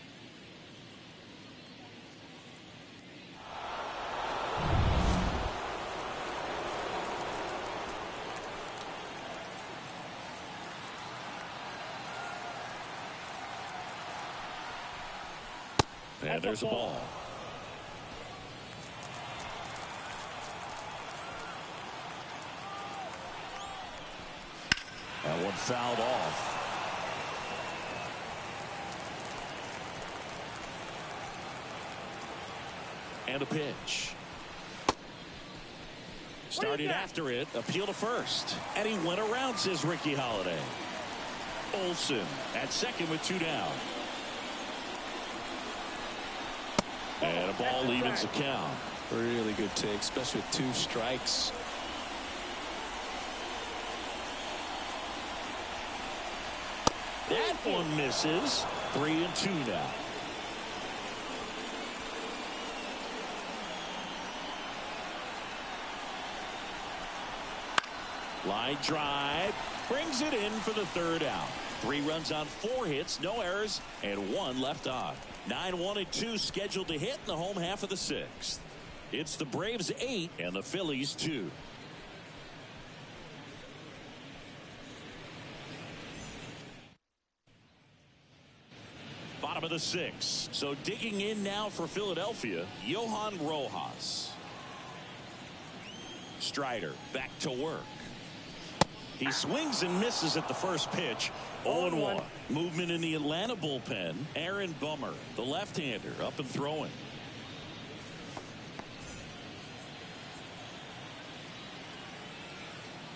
And there's a ball. That one fouled off. And a pitch. Started after it, appeal to first. And he went around, says Ricky Holiday. Olsen at second with 2 down. And a ball evens the count.
Really good take, especially with 2 strikes.
That one misses. 3-2 now. Line drive. Brings it in for the 3rd out. 3 runs on 4 hits, no errors, and 1 left on. 9-1-2 scheduled to hit in the home half of the 6th. It's the Braves 8 and the Phillies 2. Bottom of the 6th. So digging in now for Philadelphia, Johan Rojas. Strider back to work. He swings and misses at the first pitch. 0-1. Movement in the Atlanta bullpen. Aaron Bummer, the left-hander, up and throwing.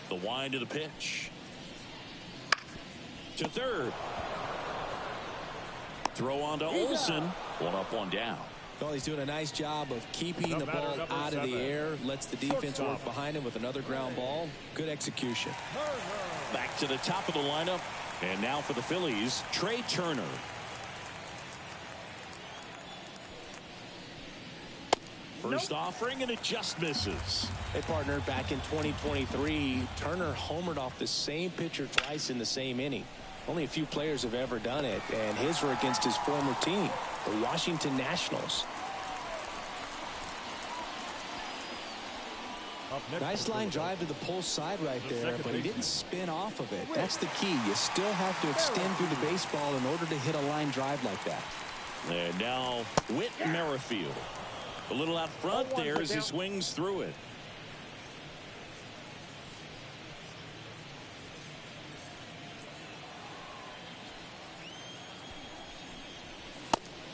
The wind of the pitch. To third. Throw on to Olsen. 1 up, 1 down.
Well, he's doing a nice job of keeping the ball out of the air. Lets the defense work behind him with another ground ball. Good execution.
Back to the top of the lineup. And now for the Phillies, Trey Turner. First offering, and it just misses.
Hey, partner, back in 2023, Turner homered off the same pitcher twice in the same inning. Only a few players have ever done it, and his were against his former team, the Washington Nationals. Nice line drive to the pull side right there, but he didn't spin off of it. That's the key. You still have to extend through the baseball in order to hit a line drive like that.
And now Whit Merrifield. A little out front there as he swings through it.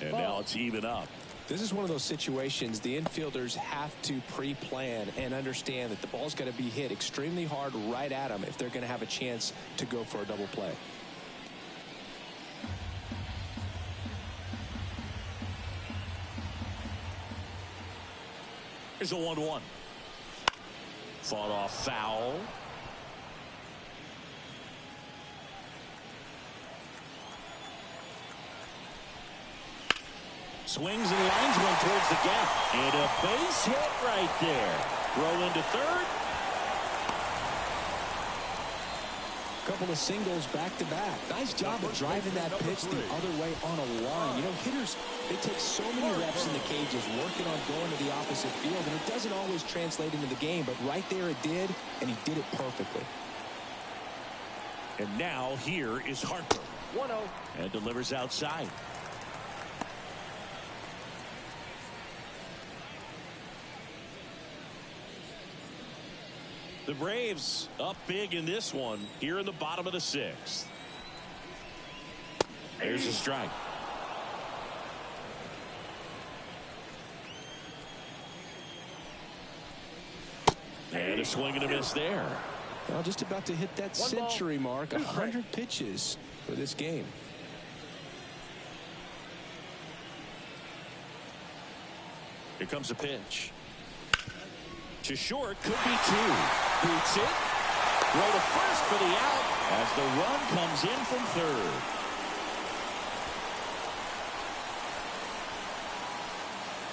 And now it's even up.
This is one of those situations the infielders have to pre-plan and understand that the ball's got to be hit extremely hard right at them if they're going to have a chance to go for a double play.
Here's a 1-1. Fought off foul. Swings and lines one towards the gap. And a base hit right there. Throw into third.
Couple of singles back to back. Nice job of driving that pitch the other way on a line. You know, hitters, they take so many reps in the cages working on going to the opposite field, and it doesn't always translate into the game, but right there it did, and he did it perfectly.
And now here is Harper.
1-0.
And delivers outside. The Braves up big in this one here in the bottom of the 6th. There's a strike. And a swing and a miss there.
Well, just about to hit that century mark. 100 pitches for this game.
Here comes a pitch. To short, could be 2. Boots it. Throw to first for the out as the run comes in from third.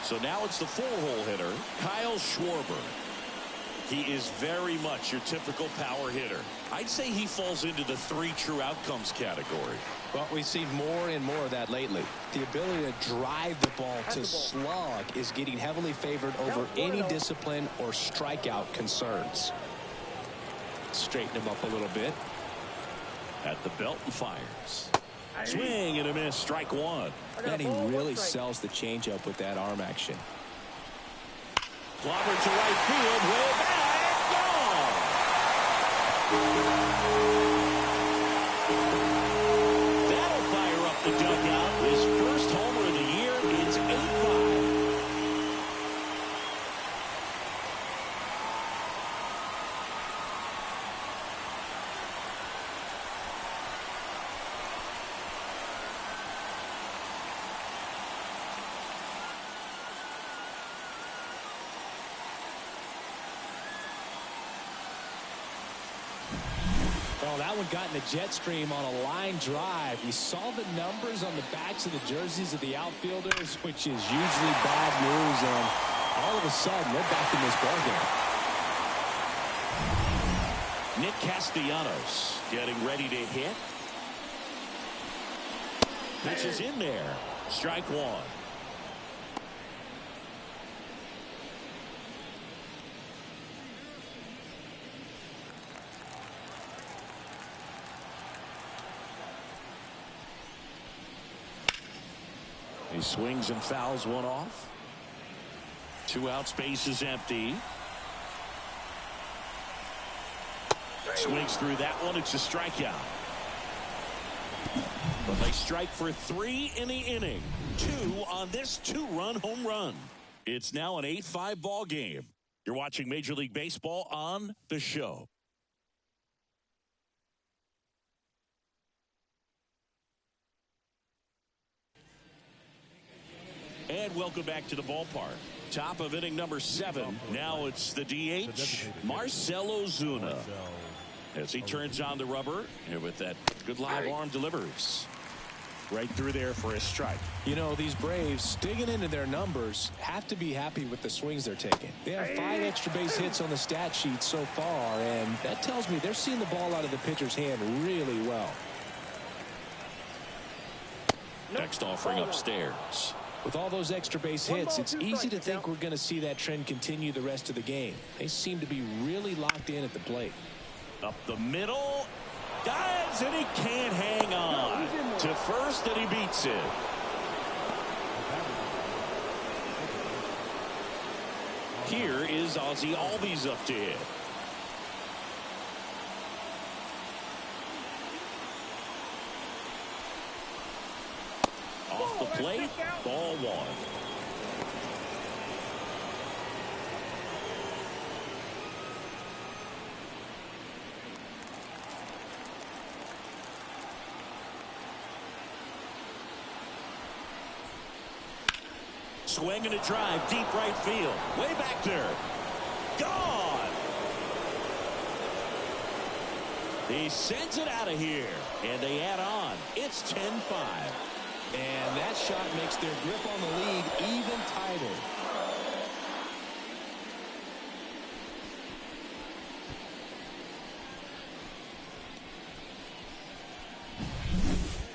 So now it's the 4-hole hitter, Kyle Schwarber. He is very much your typical power hitter. I'd say he falls into the 3 true outcomes category.
Well, we've seen more and more of that lately. The ability to drive the ball to slug is getting heavily favored over any discipline or strikeout concerns. Straighten him up a little bit.
At the belt and fires. Swing and a miss. Strike 1.
And he really sells the changeup with that arm action.
Clobbered to right field. Way back. Gone. That'll fire up the dugout. His first homer of the year. It's 8-5.
Well, that one got in the jet stream on a line drive. We saw the numbers on the backs of the jerseys of the outfielders, which is usually bad news, and all of a sudden they're back in this ballgame.
Nick Castellanos getting ready to hit. Pitch is in there. Strike 1. He swings and fouls one off. 2 outs, base is empty. Swings through that one. It's a strikeout. But they strike for 3 in the inning. 2 on this 2-run home run. It's now an 8-5 ball game. You're watching Major League Baseball on The Show. And welcome back to the ballpark. Top of inning number 7. Now it's the DH, Marcell Ozuna. As he turns on the rubber, and with that good live arm delivers. Right through there for a strike.
You know, these Braves, digging into their numbers, have to be happy with the swings they're taking. They have 5 extra base hits on the stat sheet so far, and that tells me they're seeing the ball out of the pitcher's hand really well.
Next offering upstairs.
With all those extra base hits, it's easy to think we're going to see that trend continue the rest of the game. They seem to be really locked in at the plate.
Up the middle. Dives, and he can't hang on. To first, and he beats it. Here is Ozzy Albies up to hit. Off the plate, ball 1. Swing and a drive, deep right field. Way back there. Gone. He sends it out of here, and they add on. It's 10-5.
And that shot makes their grip on the lead even tighter.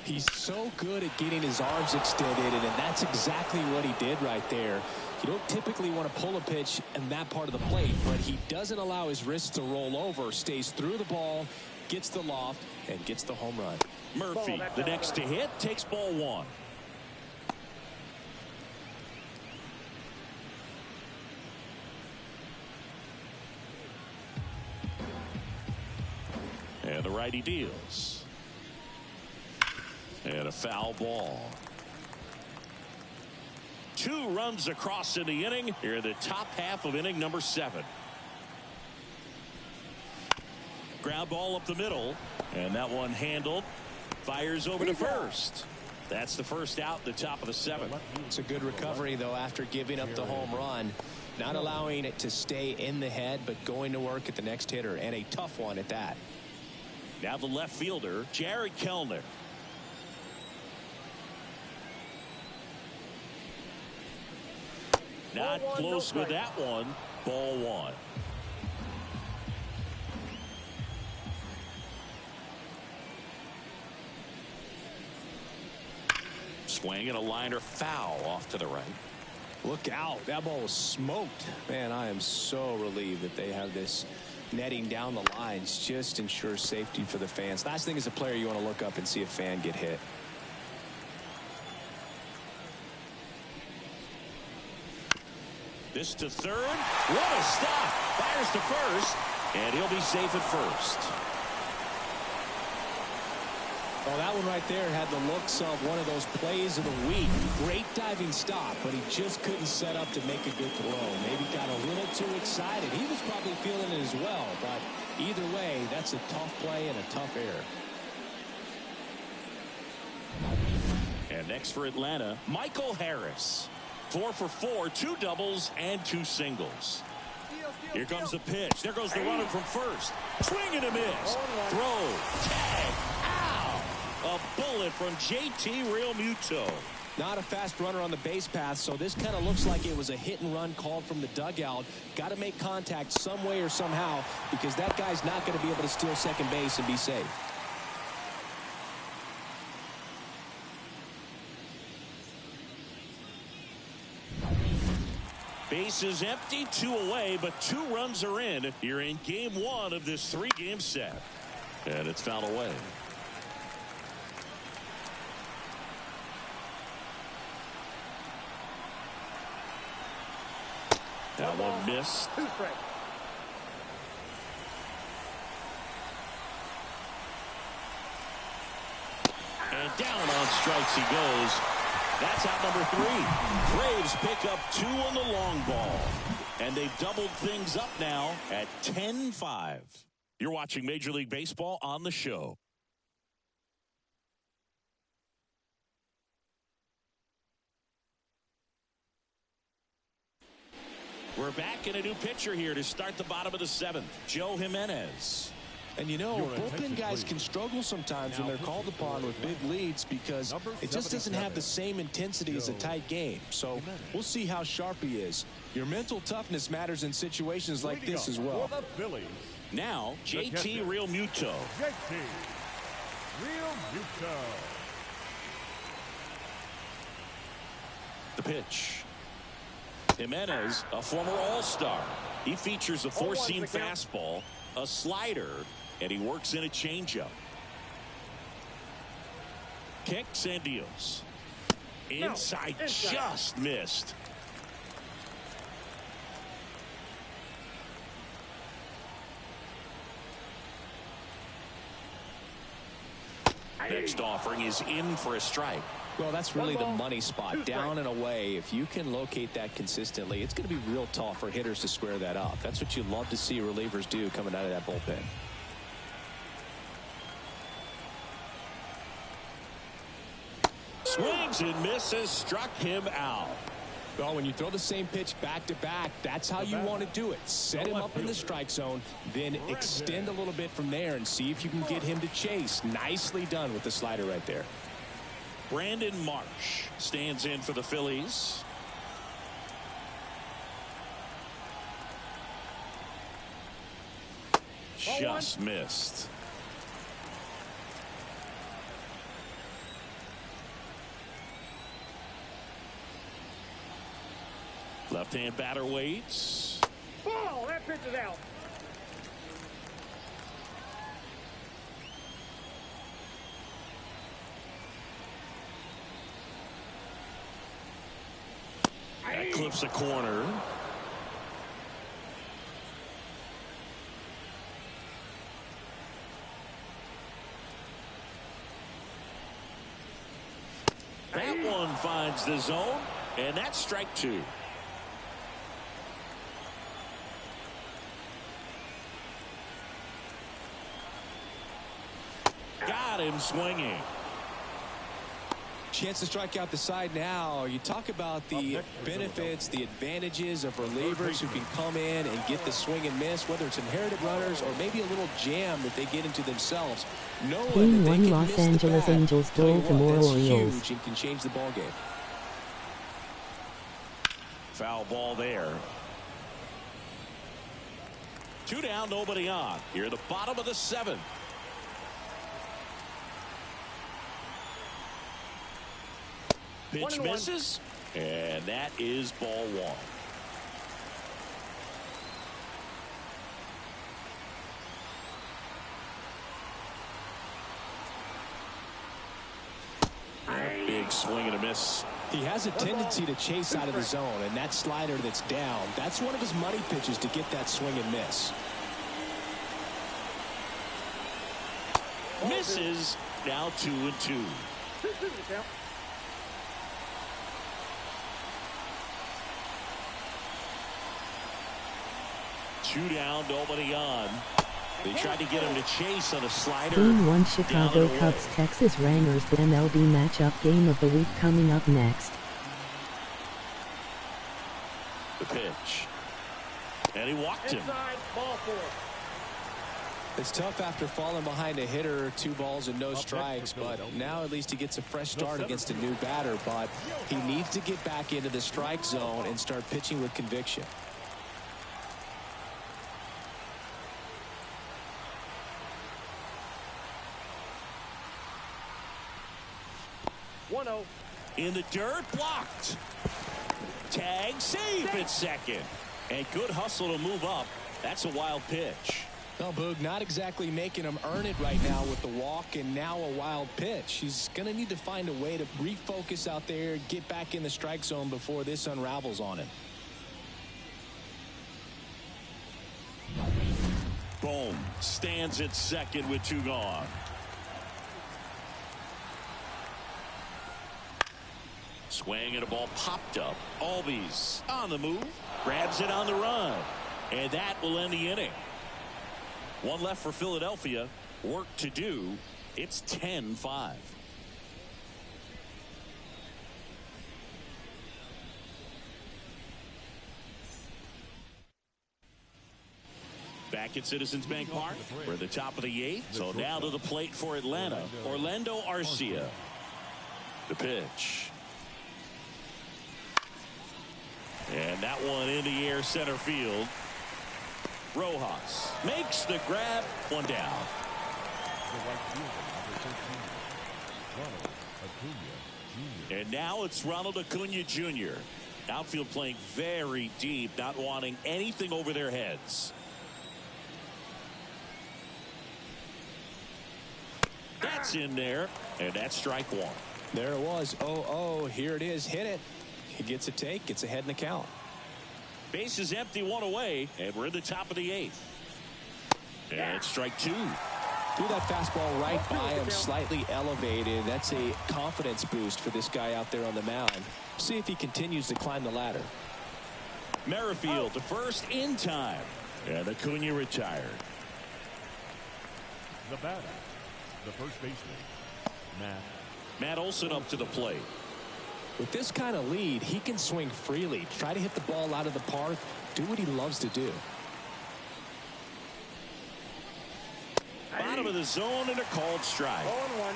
He's so good at getting his arms extended, and that's exactly what he did right there. You don't typically want to pull a pitch in that part of the plate, but he doesn't allow his wrists to roll over, stays through the ball, gets the loft, and gets the home run.
Murphy, the next to hit, takes ball 1. And the righty deals. And a foul ball. 2 runs across in the inning. Here in the top half of inning number 7. Ground ball up the middle. And that one handled. Fires over to first. That's the first out, the top of the 7th.
It's a good recovery, though, after giving up the home run. Not allowing it to stay in the head, but going to work at the next hitter. And a tough one at that.
Now the left fielder, Jared Kellner. Not close with that one. Ball 1. Swing and a liner foul off to the right.
Look out. That ball was smoked. Man, I am so relieved that they have this netting down the lines. Just ensures safety for the fans. Last thing as a player, you want to look up and see a fan get hit.
This to third. What a stop. Fires to first. And he'll be safe at first.
Well, that one right there had the looks of one of those plays of the week. Great diving stop, but he just couldn't set up to make a good throw. Maybe got a little too excited. He was probably feeling it as well, but either way, that's a tough play and a tough error.
And next for Atlanta, Michael Harris. 4 for 4, 2 doubles and 2 singles. Here comes the pitch. There goes the runner from first. Swing and a miss. Throw. Tag. Ow. A bullet from JT Realmuto.
Not a fast runner on the base path, so this kind of looks like it was a hit and run called from the dugout. Got to make contact some way or somehow, because that guy's not going to be able to steal second base and be safe.
Base is empty, 2 away, but 2 runs are in here in game 1 of this 3-game set. And it's fouled away. That one missed. And down on strikes he goes. That's out number 3. Braves pick up 2 on the long ball. And they've doubled things up now at 10-5. You're watching Major League Baseball on the show. We're back in a new pitcher here to start the bottom of the 7th. Joe Jimenez.
And you know, bullpen guys can struggle sometimes when they're called upon with big leads because it just doesn't have the same intensity as a tight game. So we'll see how sharp he is. Your mental toughness matters in situations like this as well.
Now, JT Realmuto.
JT Realmuto.
The pitch. Jimenez, a former All-Star. He features a 4-seam fastball, a slider, and he works in a changeup. Kicks and deals. Inside, just missed. Next offering is in for a strike.
Well, that's really the money spot, down and away. If you can locate that consistently, it's going to be real tough for hitters to square that up. That's what you love to see relievers do coming out of that bullpen.
Swings and misses, struck him out.
Well, when you throw the same pitch back to back, that's how you want to do it. Set him up in the strike zone, then extend a little bit from there and see if you can get him to chase. Nicely done with the slider right there.
Brandon Marsh stands in for the Phillies. Just missed. Left-hand batter waits.
Ball, that pitch is out.
That clips a corner. That one finds the zone, and that's strike 2. Got him swinging.
Chance to strike out the side now. You talk about the benefits, the advantages of relievers who can come in and get the swing and miss, whether it's inherited runners or maybe a little jam that they get into themselves.
Game 1 Los Angeles Angels, Baltimore Orioles.
Huge and can change the ball game.
Foul ball there. 2 down, nobody on. Here at the bottom of the 7th. Pitch misses, and that is ball one. Big swing and a miss.
He has a tendency to chase out of the zone, and that slider that's down, that's one of his money pitches to get that swing and miss.
Misses. Now 2-2. 2 down, nobody on. They tried to get him to chase on a slider.
Game 1 Chicago Cubs Texas Rangers The MLB matchup game of the week coming up next.
The pitch. And he walked him.
It's tough after falling behind a hitter, 2 balls and no strikes, but now at least he gets a fresh start against a new batter, but he needs to get back into the strike zone and start pitching with conviction.
In the dirt, blocked. Tag, safe at second. And good hustle to move up. That's a wild pitch.
No, Boog, not exactly making him earn it right now with the walk and now a wild pitch. He's going to need to find a way to refocus out there, get back in the strike zone before this unravels on him.
Bohm stands at second with 2 gone. Swing and a ball popped up. Albies on the move. Grabs it on the run. And that will end the inning. 1 left for Philadelphia. Work to do. It's 10-5. Back at Citizens Bank Park. We're at the top of the 8th. So now to the plate for Atlanta. Orlando Arcia. The pitch. And that one in the air center field. Rojas makes the grab. 1 down. And now it's Ronald Acuna Jr. Outfield playing very deep, not wanting anything over their heads. That's in there, and that's strike 1.
There it was. 0-0. Here it is. Hit it. He gets a take, gets ahead in the count.
Base is empty, 1 away, and we're in the top of the 8th. And it's strike 2.
Threw that fastball right by him, slightly elevated. That's a confidence boost for this guy out there on the mound. See if he continues to climb the ladder.
Merrifield to first in time. And Acuna retired.
The batter, the first baseman,
Matt Olson up to the plate.
With this kind of lead, he can swing freely, try to hit the ball out of the park, do what he loves to do.
Bottom of the zone and a called strike.
0-1.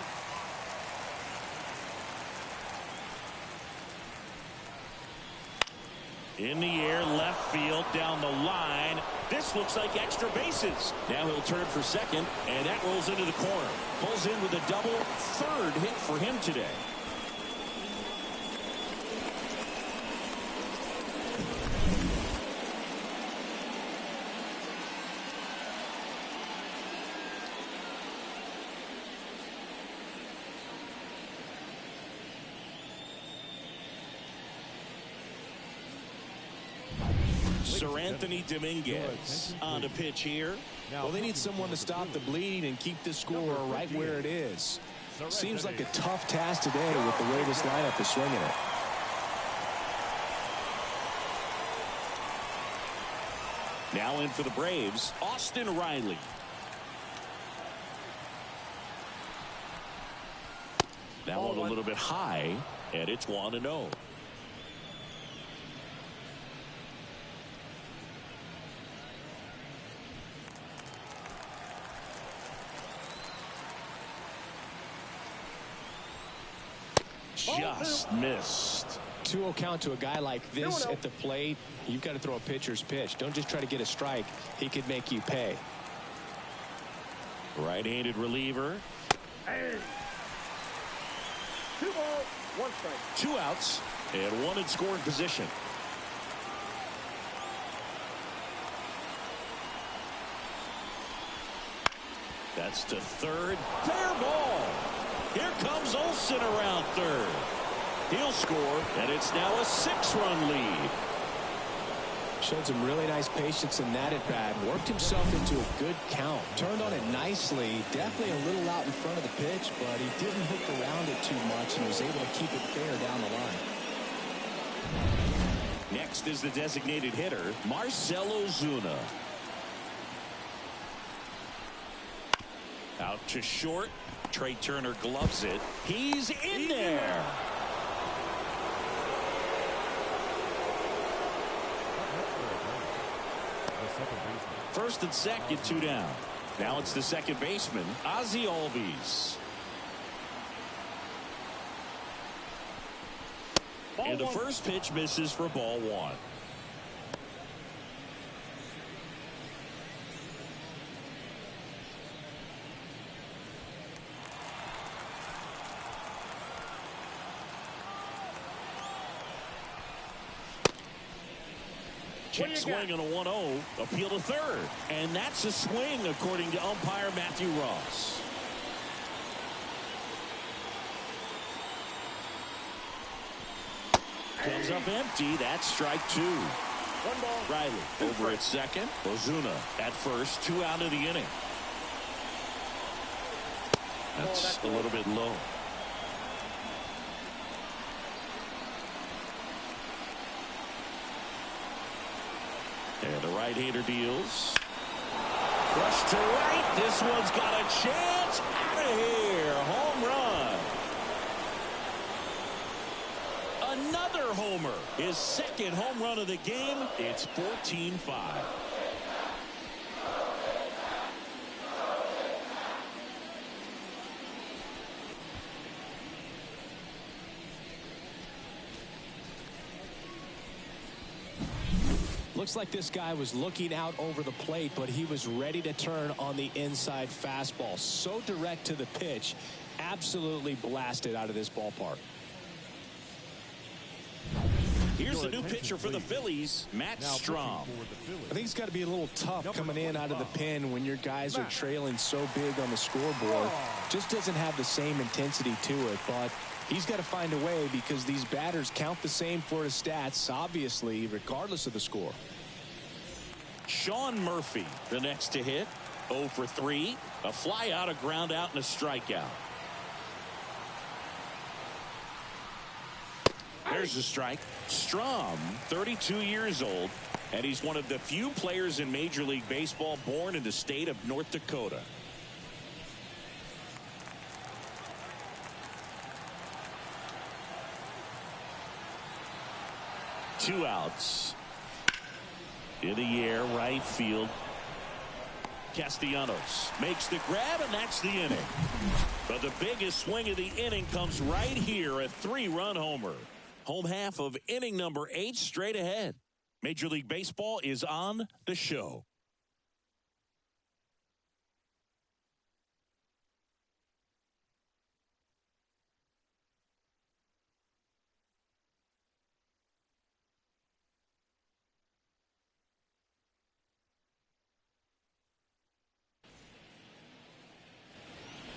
In the air, left field, down the line. This looks like extra bases. Now he'll turn for second, and that rolls into the corner. Pulls in with a double, 3rd hit for him today. Sir Anthony Dominguez on the pitch here.
Well, they need someone to stop the bleed and keep this score right where it is. Seems like a tough task today with the way this lineup is swinging it.
Now in for the Braves, Austin Riley. That one a little bit high, and it's 1-0. Just missed.
2-0 count to a guy like this at the plate. You've got to throw a pitcher's pitch. Don't just try to get a strike. He could make you pay.
Right-handed reliever.
2 balls, 1 strike.
2 outs and 1 in scoring position. That's to third. Fair ball. Here comes Olsen around third. He'll score, and it's now a 6-run lead.
Showed some really nice patience in that at bat. Worked himself into a good count. Turned on it nicely. Definitely a little out in front of the pitch, but he didn't hook around it too much and was able to keep it fair down the line.
Next is the designated hitter, Marcell Ozuna. Out to short. Trey Turner gloves it. He's in there. First and second, 2 down. Now it's the second baseman, Ozzie Albies. And the first pitch misses for ball 1. Check swing on a 1-0. Appeal to third. And that's a swing, according to umpire Matthew Ross. Comes up empty. That's strike 2.
1 ball.
Riley over at second. Ozuna at first. 2 out of the inning. That's a little bit low. And the right-hander deals. Rush to right. This one's got a chance. Out of here. Home run. Another homer. His second home run of the game. It's 14-5.
Looks like this guy was looking out over the plate, but he was ready to turn on the inside fastball. So direct to the pitch. Absolutely blasted out of this ballpark.
Here's the new pitcher for the Phillies, Matt Strom.
I think it's got to be a little tough coming in out of the pen when your guys are trailing so big on the scoreboard. Just doesn't have the same intensity to it, but he's got to find a way because these batters count the same for his stats, obviously, regardless of the score.
Sean Murphy, the next to hit. 0 for 3. A fly out, a ground out, and a strikeout. There's a strike. Strom, 32 years old, and he's one of the few players in Major League Baseball born in the state of North Dakota. Two outs. In the air, right field. Castellanos makes the grab, and that's the inning. But the biggest swing of the inning comes right here, a 3-run homer. Home half of inning number 8 straight ahead. Major League Baseball is on the show.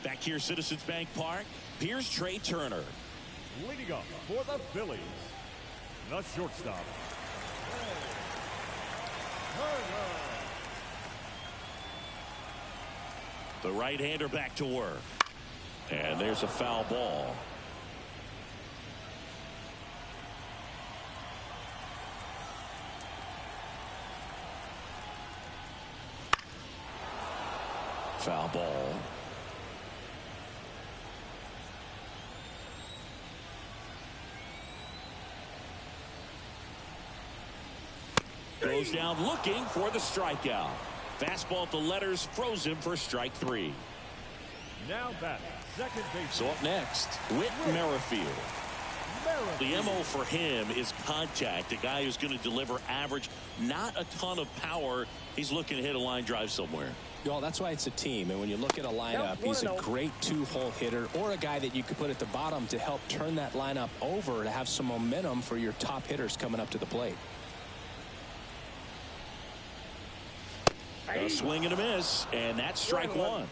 Back here, Citizens Bank Park. Here's Trey Turner.
Leading up for the Phillies, the shortstop,
The right-hander back to work. And there's a foul ball. Foul ball. Goes down looking for the strikeout. Fastball at the letters, frozen for strike 3.
now batting second base.
So up next, Whit Merrifield. The MO for him is contact. A guy who's going to deliver average, not a ton of power. He's looking to hit a line drive somewhere.
Well, that's why it's a team. And when you look at a lineup, he's a great two-hole hitter or a guy that you could put at the bottom to help turn that lineup over to have some momentum for your top hitters coming up to the plate.
A swing and a miss, and that's strike one.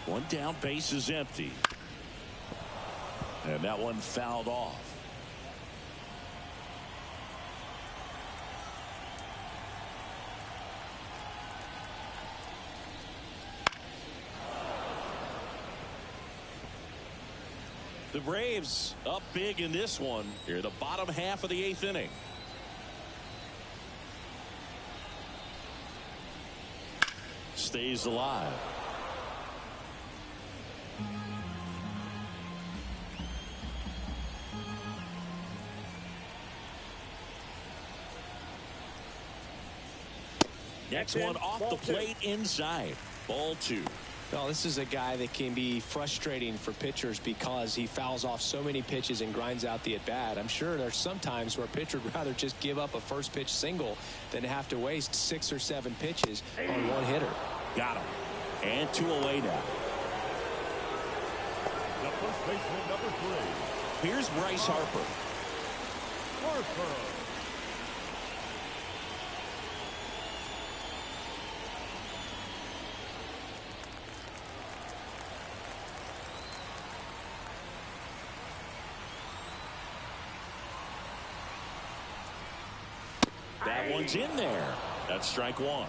One down, base is empty. And that one fouled off. The Braves up big in this one here, the bottom half of the 8th inning. Stays alive. Next one off the plate inside. Ball 2.
Well, this is a guy that can be frustrating for pitchers because he fouls off so many pitches and grinds out the at-bat. I'm sure there's some times where a pitcher would rather just give up a first pitch single than have to waste 6 or 7 pitches on one hitter.
Got him. And 2 away now.
The first baseman, number 3.
Here's Bryce Harper. That one's in there. That's strike one.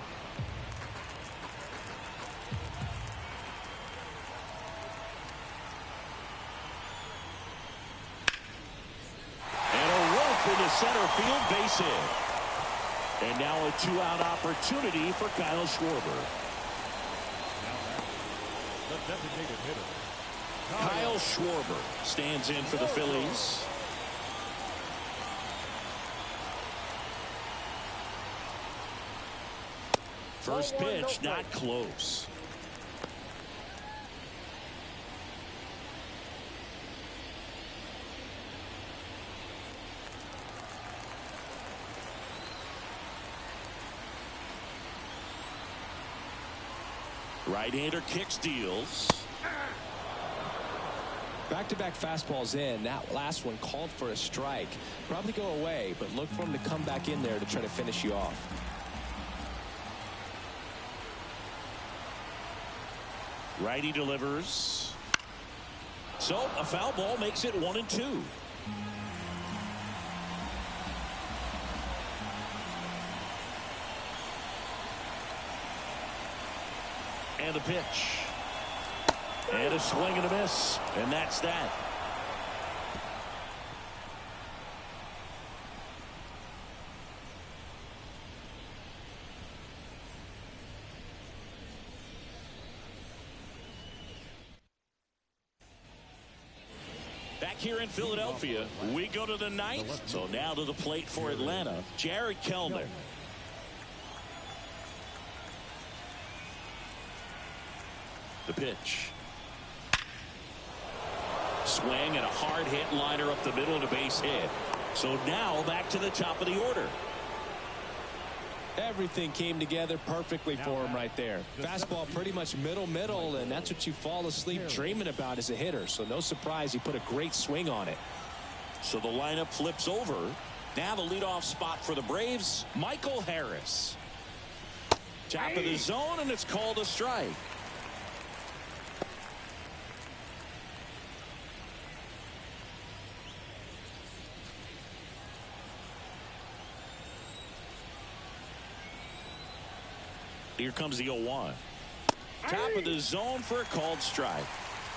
And a rope into center field, base hit. And now a 2-out opportunity for Kyle Schwarber.
The designated hitter.
Kyle Schwarber stands in for the Phillies. First pitch, not close. Right-hander kicks, deals.
Back-to-back fastballs in. That last one called for a strike. Probably go away, but look for him to come back in there to try to finish you off.
Righty delivers. So a foul ball makes it 1-2. And a pitch. And a swing and a miss. And that's that. Back here in Philadelphia, we go to the 9th. So now to the plate for Atlanta, Jared Kelenic. The pitch. Swing and a hard hit liner up the middle and a base hit. So now back to the top of the order.
Everything came together perfectly for him right there. Fastball pretty much middle, and that's what you fall asleep dreaming about as a hitter. So no surprise he put a great swing on it.
So the lineup flips over. Now the leadoff spot for the Braves, Michael Harris. Top of the zone, and it's called a strike. Here comes the 0-1. Top of the zone for a called strike.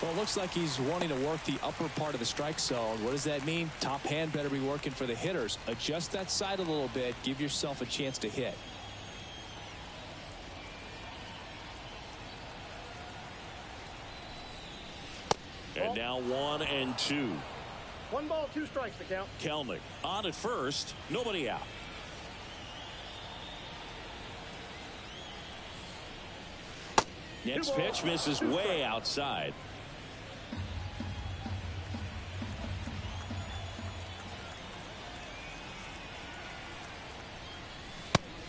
Well, it looks like he's wanting to work the upper part of the strike zone. What does that mean? Top hand better be working for the hitters. Adjust that side a little bit. Give yourself a chance to hit.
And now 1-2.
1 ball, 2 strikes to count.
Kelenic on at first. Nobody out. Next pitch misses way outside.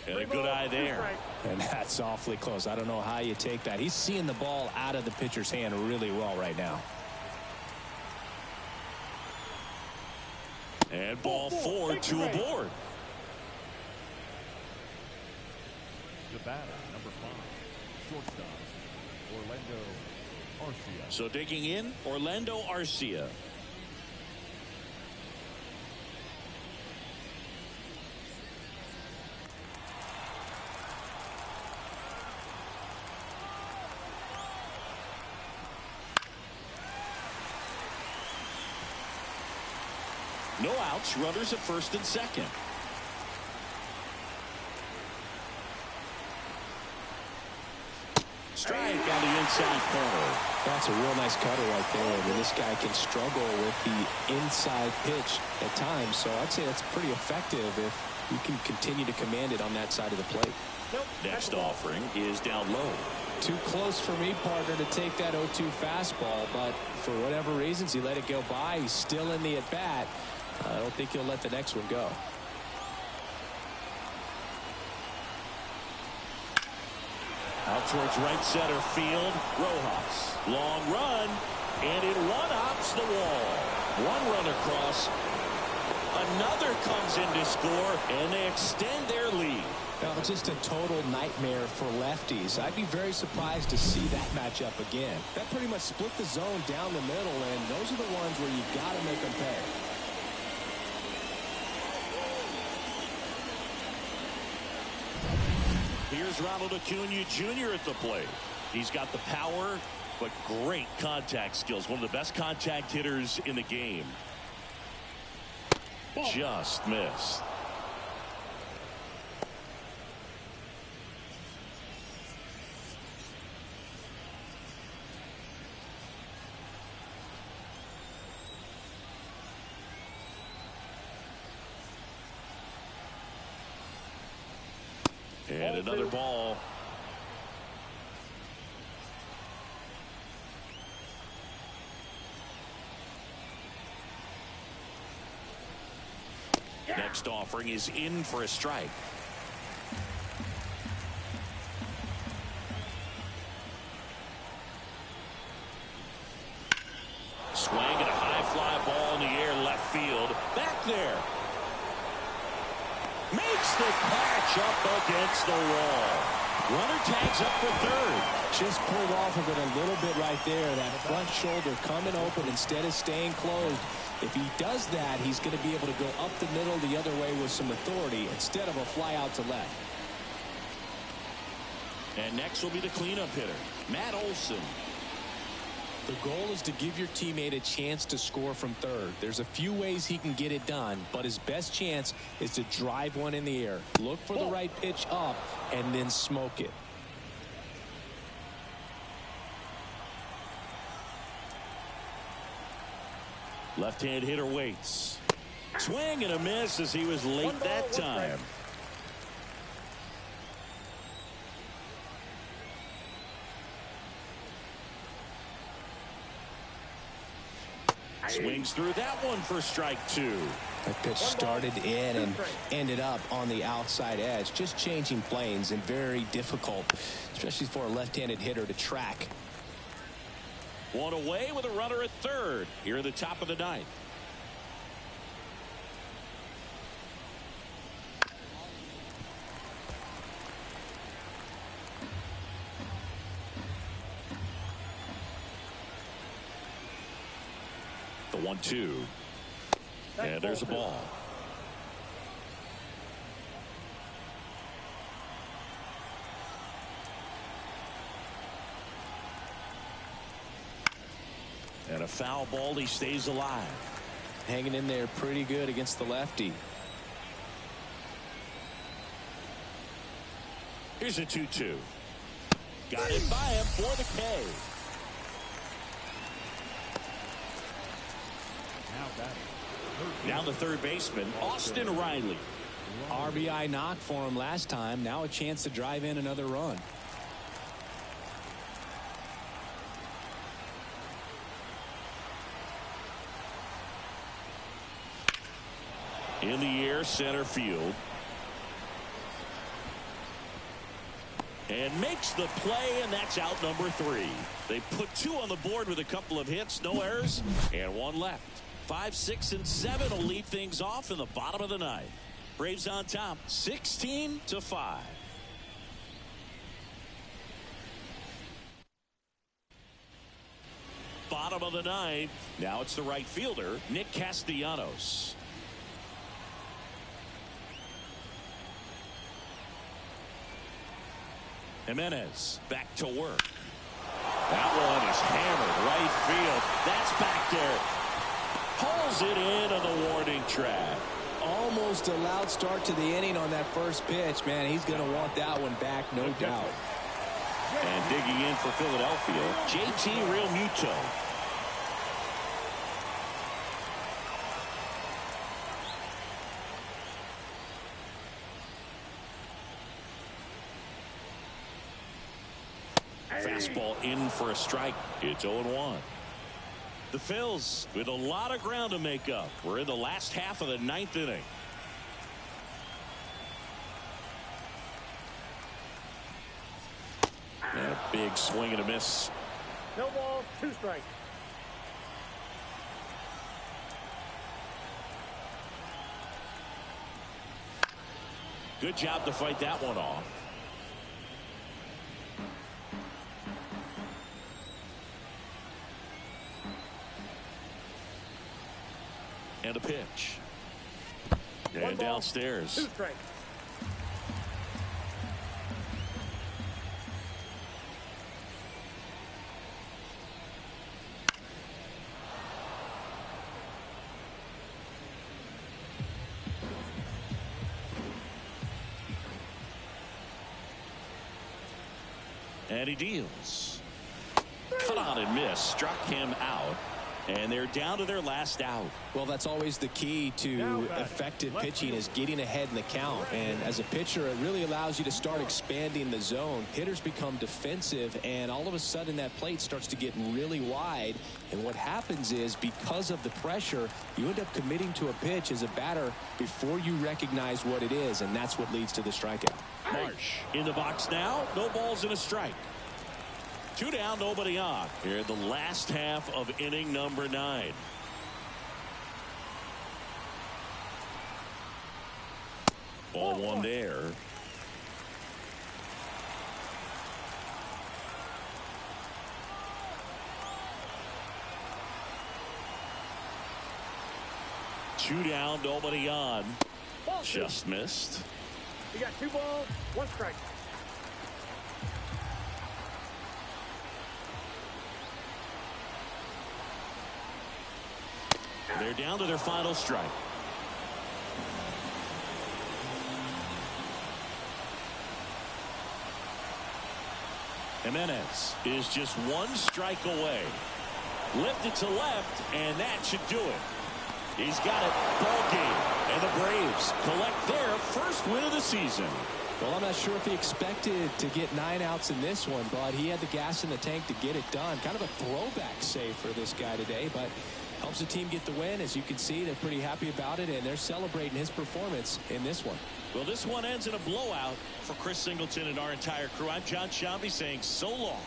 And a good eye there.
And that's awfully close. I don't know how you take that. He's seeing the ball out of the pitcher's hand really well right now.
And ball 4, 2 aboard.
The batter, number 5, shortstop, Orlando Arcia.
So digging in, Orlando Arcia. No outs, runners at first and second. Strike on the inside corner.
That's a real nice cutter right there. I mean, this guy can struggle with the inside pitch at times, so I'd say that's pretty effective if you can continue to command it on that side of the plate.
Next offering is down low.
Too close for me, partner, to take that 0-2 fastball, but for whatever reasons, he let it go by. He's still in the at-bat. I don't think he'll let the next one go.
Out towards right center field. Rojas. Long run. And it one-hops the wall. One run across. Another comes in to score. And they extend their lead.
Now, just a total nightmare for lefties. I'd be very surprised to see that matchup again. That pretty much split the zone down the middle, and those are the ones where you got to make them pay.
Here's Ronald Acuna Jr. at the plate. He's got the power, but great contact skills. One of the best contact hitters in the game. Just missed. And another ball. Next offering is in for a strike. Swing and a high fly ball in the air left field. Back there. Makes the catch up against the wall. Runner tags up for third.
Just pulled off of it a little bit right there. That front shoulder coming open instead of staying closed. If he does that, he's going to be able to go up the middle the other way with some authority instead of a fly out to left.
And next will be the cleanup hitter, Matt Olson.
The goal is to give your teammate a chance to score from third. There's a few ways he can get it done, but his best chance is to drive one in the air. Look for the right pitch up and then smoke it.
Left-hand hitter waits. Swing and a miss as he was late that time. Swings through that one for strike 2.
That pitch started in and ended up on the outside edge. Just changing planes and very difficult, especially for a left-handed hitter to track.
One away with a runner at third here at the top of the ninth. The 1-2. And there's a ball. And a foul ball. He stays alive.
Hanging in there pretty good against the lefty.
Here's a 2-2. Got it by him for the K. Now the third baseman, Austin Riley.
RBI knock for him last time. Now a chance to drive in another run.
In the air, center field. And makes the play, and that's out number 3. They put 2 on the board with a couple of hits, no errors, and 1 left. 5, 6, and 7 will lead things off in the bottom of the 9th. Braves on top, 16-5. Bottom of the 9th. Now it's the right fielder, Nick Castellanos. Jimenez back to work. That one is hammered right field. That's back there. Pulls it in on the warning track.
Almost a loud start to the inning on that first pitch. Man, he's going to want that one back, no doubt.
And digging in for Philadelphia, JT Realmuto. Fastball in for a strike. It's 0-1. The Phils with a lot of ground to make up. We're in the last half of the 9th inning. And a big swing and a miss.
No balls, 2 strikes.
Good job to fight that one off. And a pitch. And downstairs.
2 strikes.
And he deals. Cut on and miss. Struck him out. And they're down to their last out.
Well, that's always the key to effective pitching, is getting ahead in the count. And as a pitcher, it really allows you to start expanding the zone. Hitters become defensive, and all of a sudden that plate starts to get really wide. And what happens is, because of the pressure, you end up committing to a pitch as a batter before you recognize what it is, and that's what leads to the strikeout.
Marsh in the box now. No balls and a strike. 2 down, nobody on. Here in the last half of inning number 9. Ball 1 there. Two down, nobody on. Just missed.
You got 2 balls, 1 strike.
They're down to their final strike. Jimenez is just 1 strike away. Lifted to left, and that should do it. He's got it. Ball game. And the Braves collect their first win of the season.
Well, I'm not sure if he expected to get 9 outs in this one, but he had the gas in the tank to get it done. Kind of a throwback save for this guy today, but helps the team get the win. As you can see, they're pretty happy about it, and they're celebrating his performance in this one.
Well, this one ends in a blowout for Chris Singleton and our entire crew. I'm John Shambi saying so long.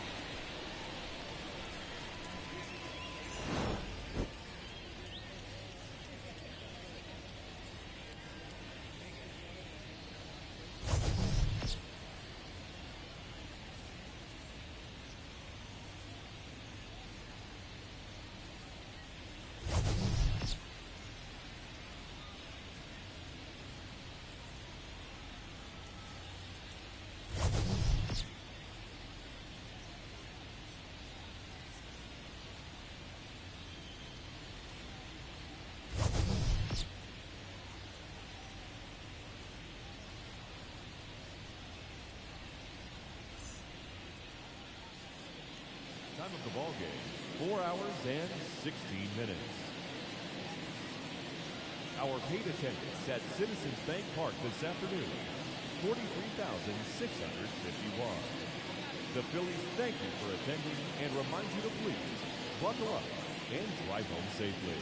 Time of the ball game, 4 hours and 16 minutes. Our paid attendance at Citizens Bank Park this afternoon, 43,651. The Phillies thank you for attending and remind you to please buckle up and drive home safely.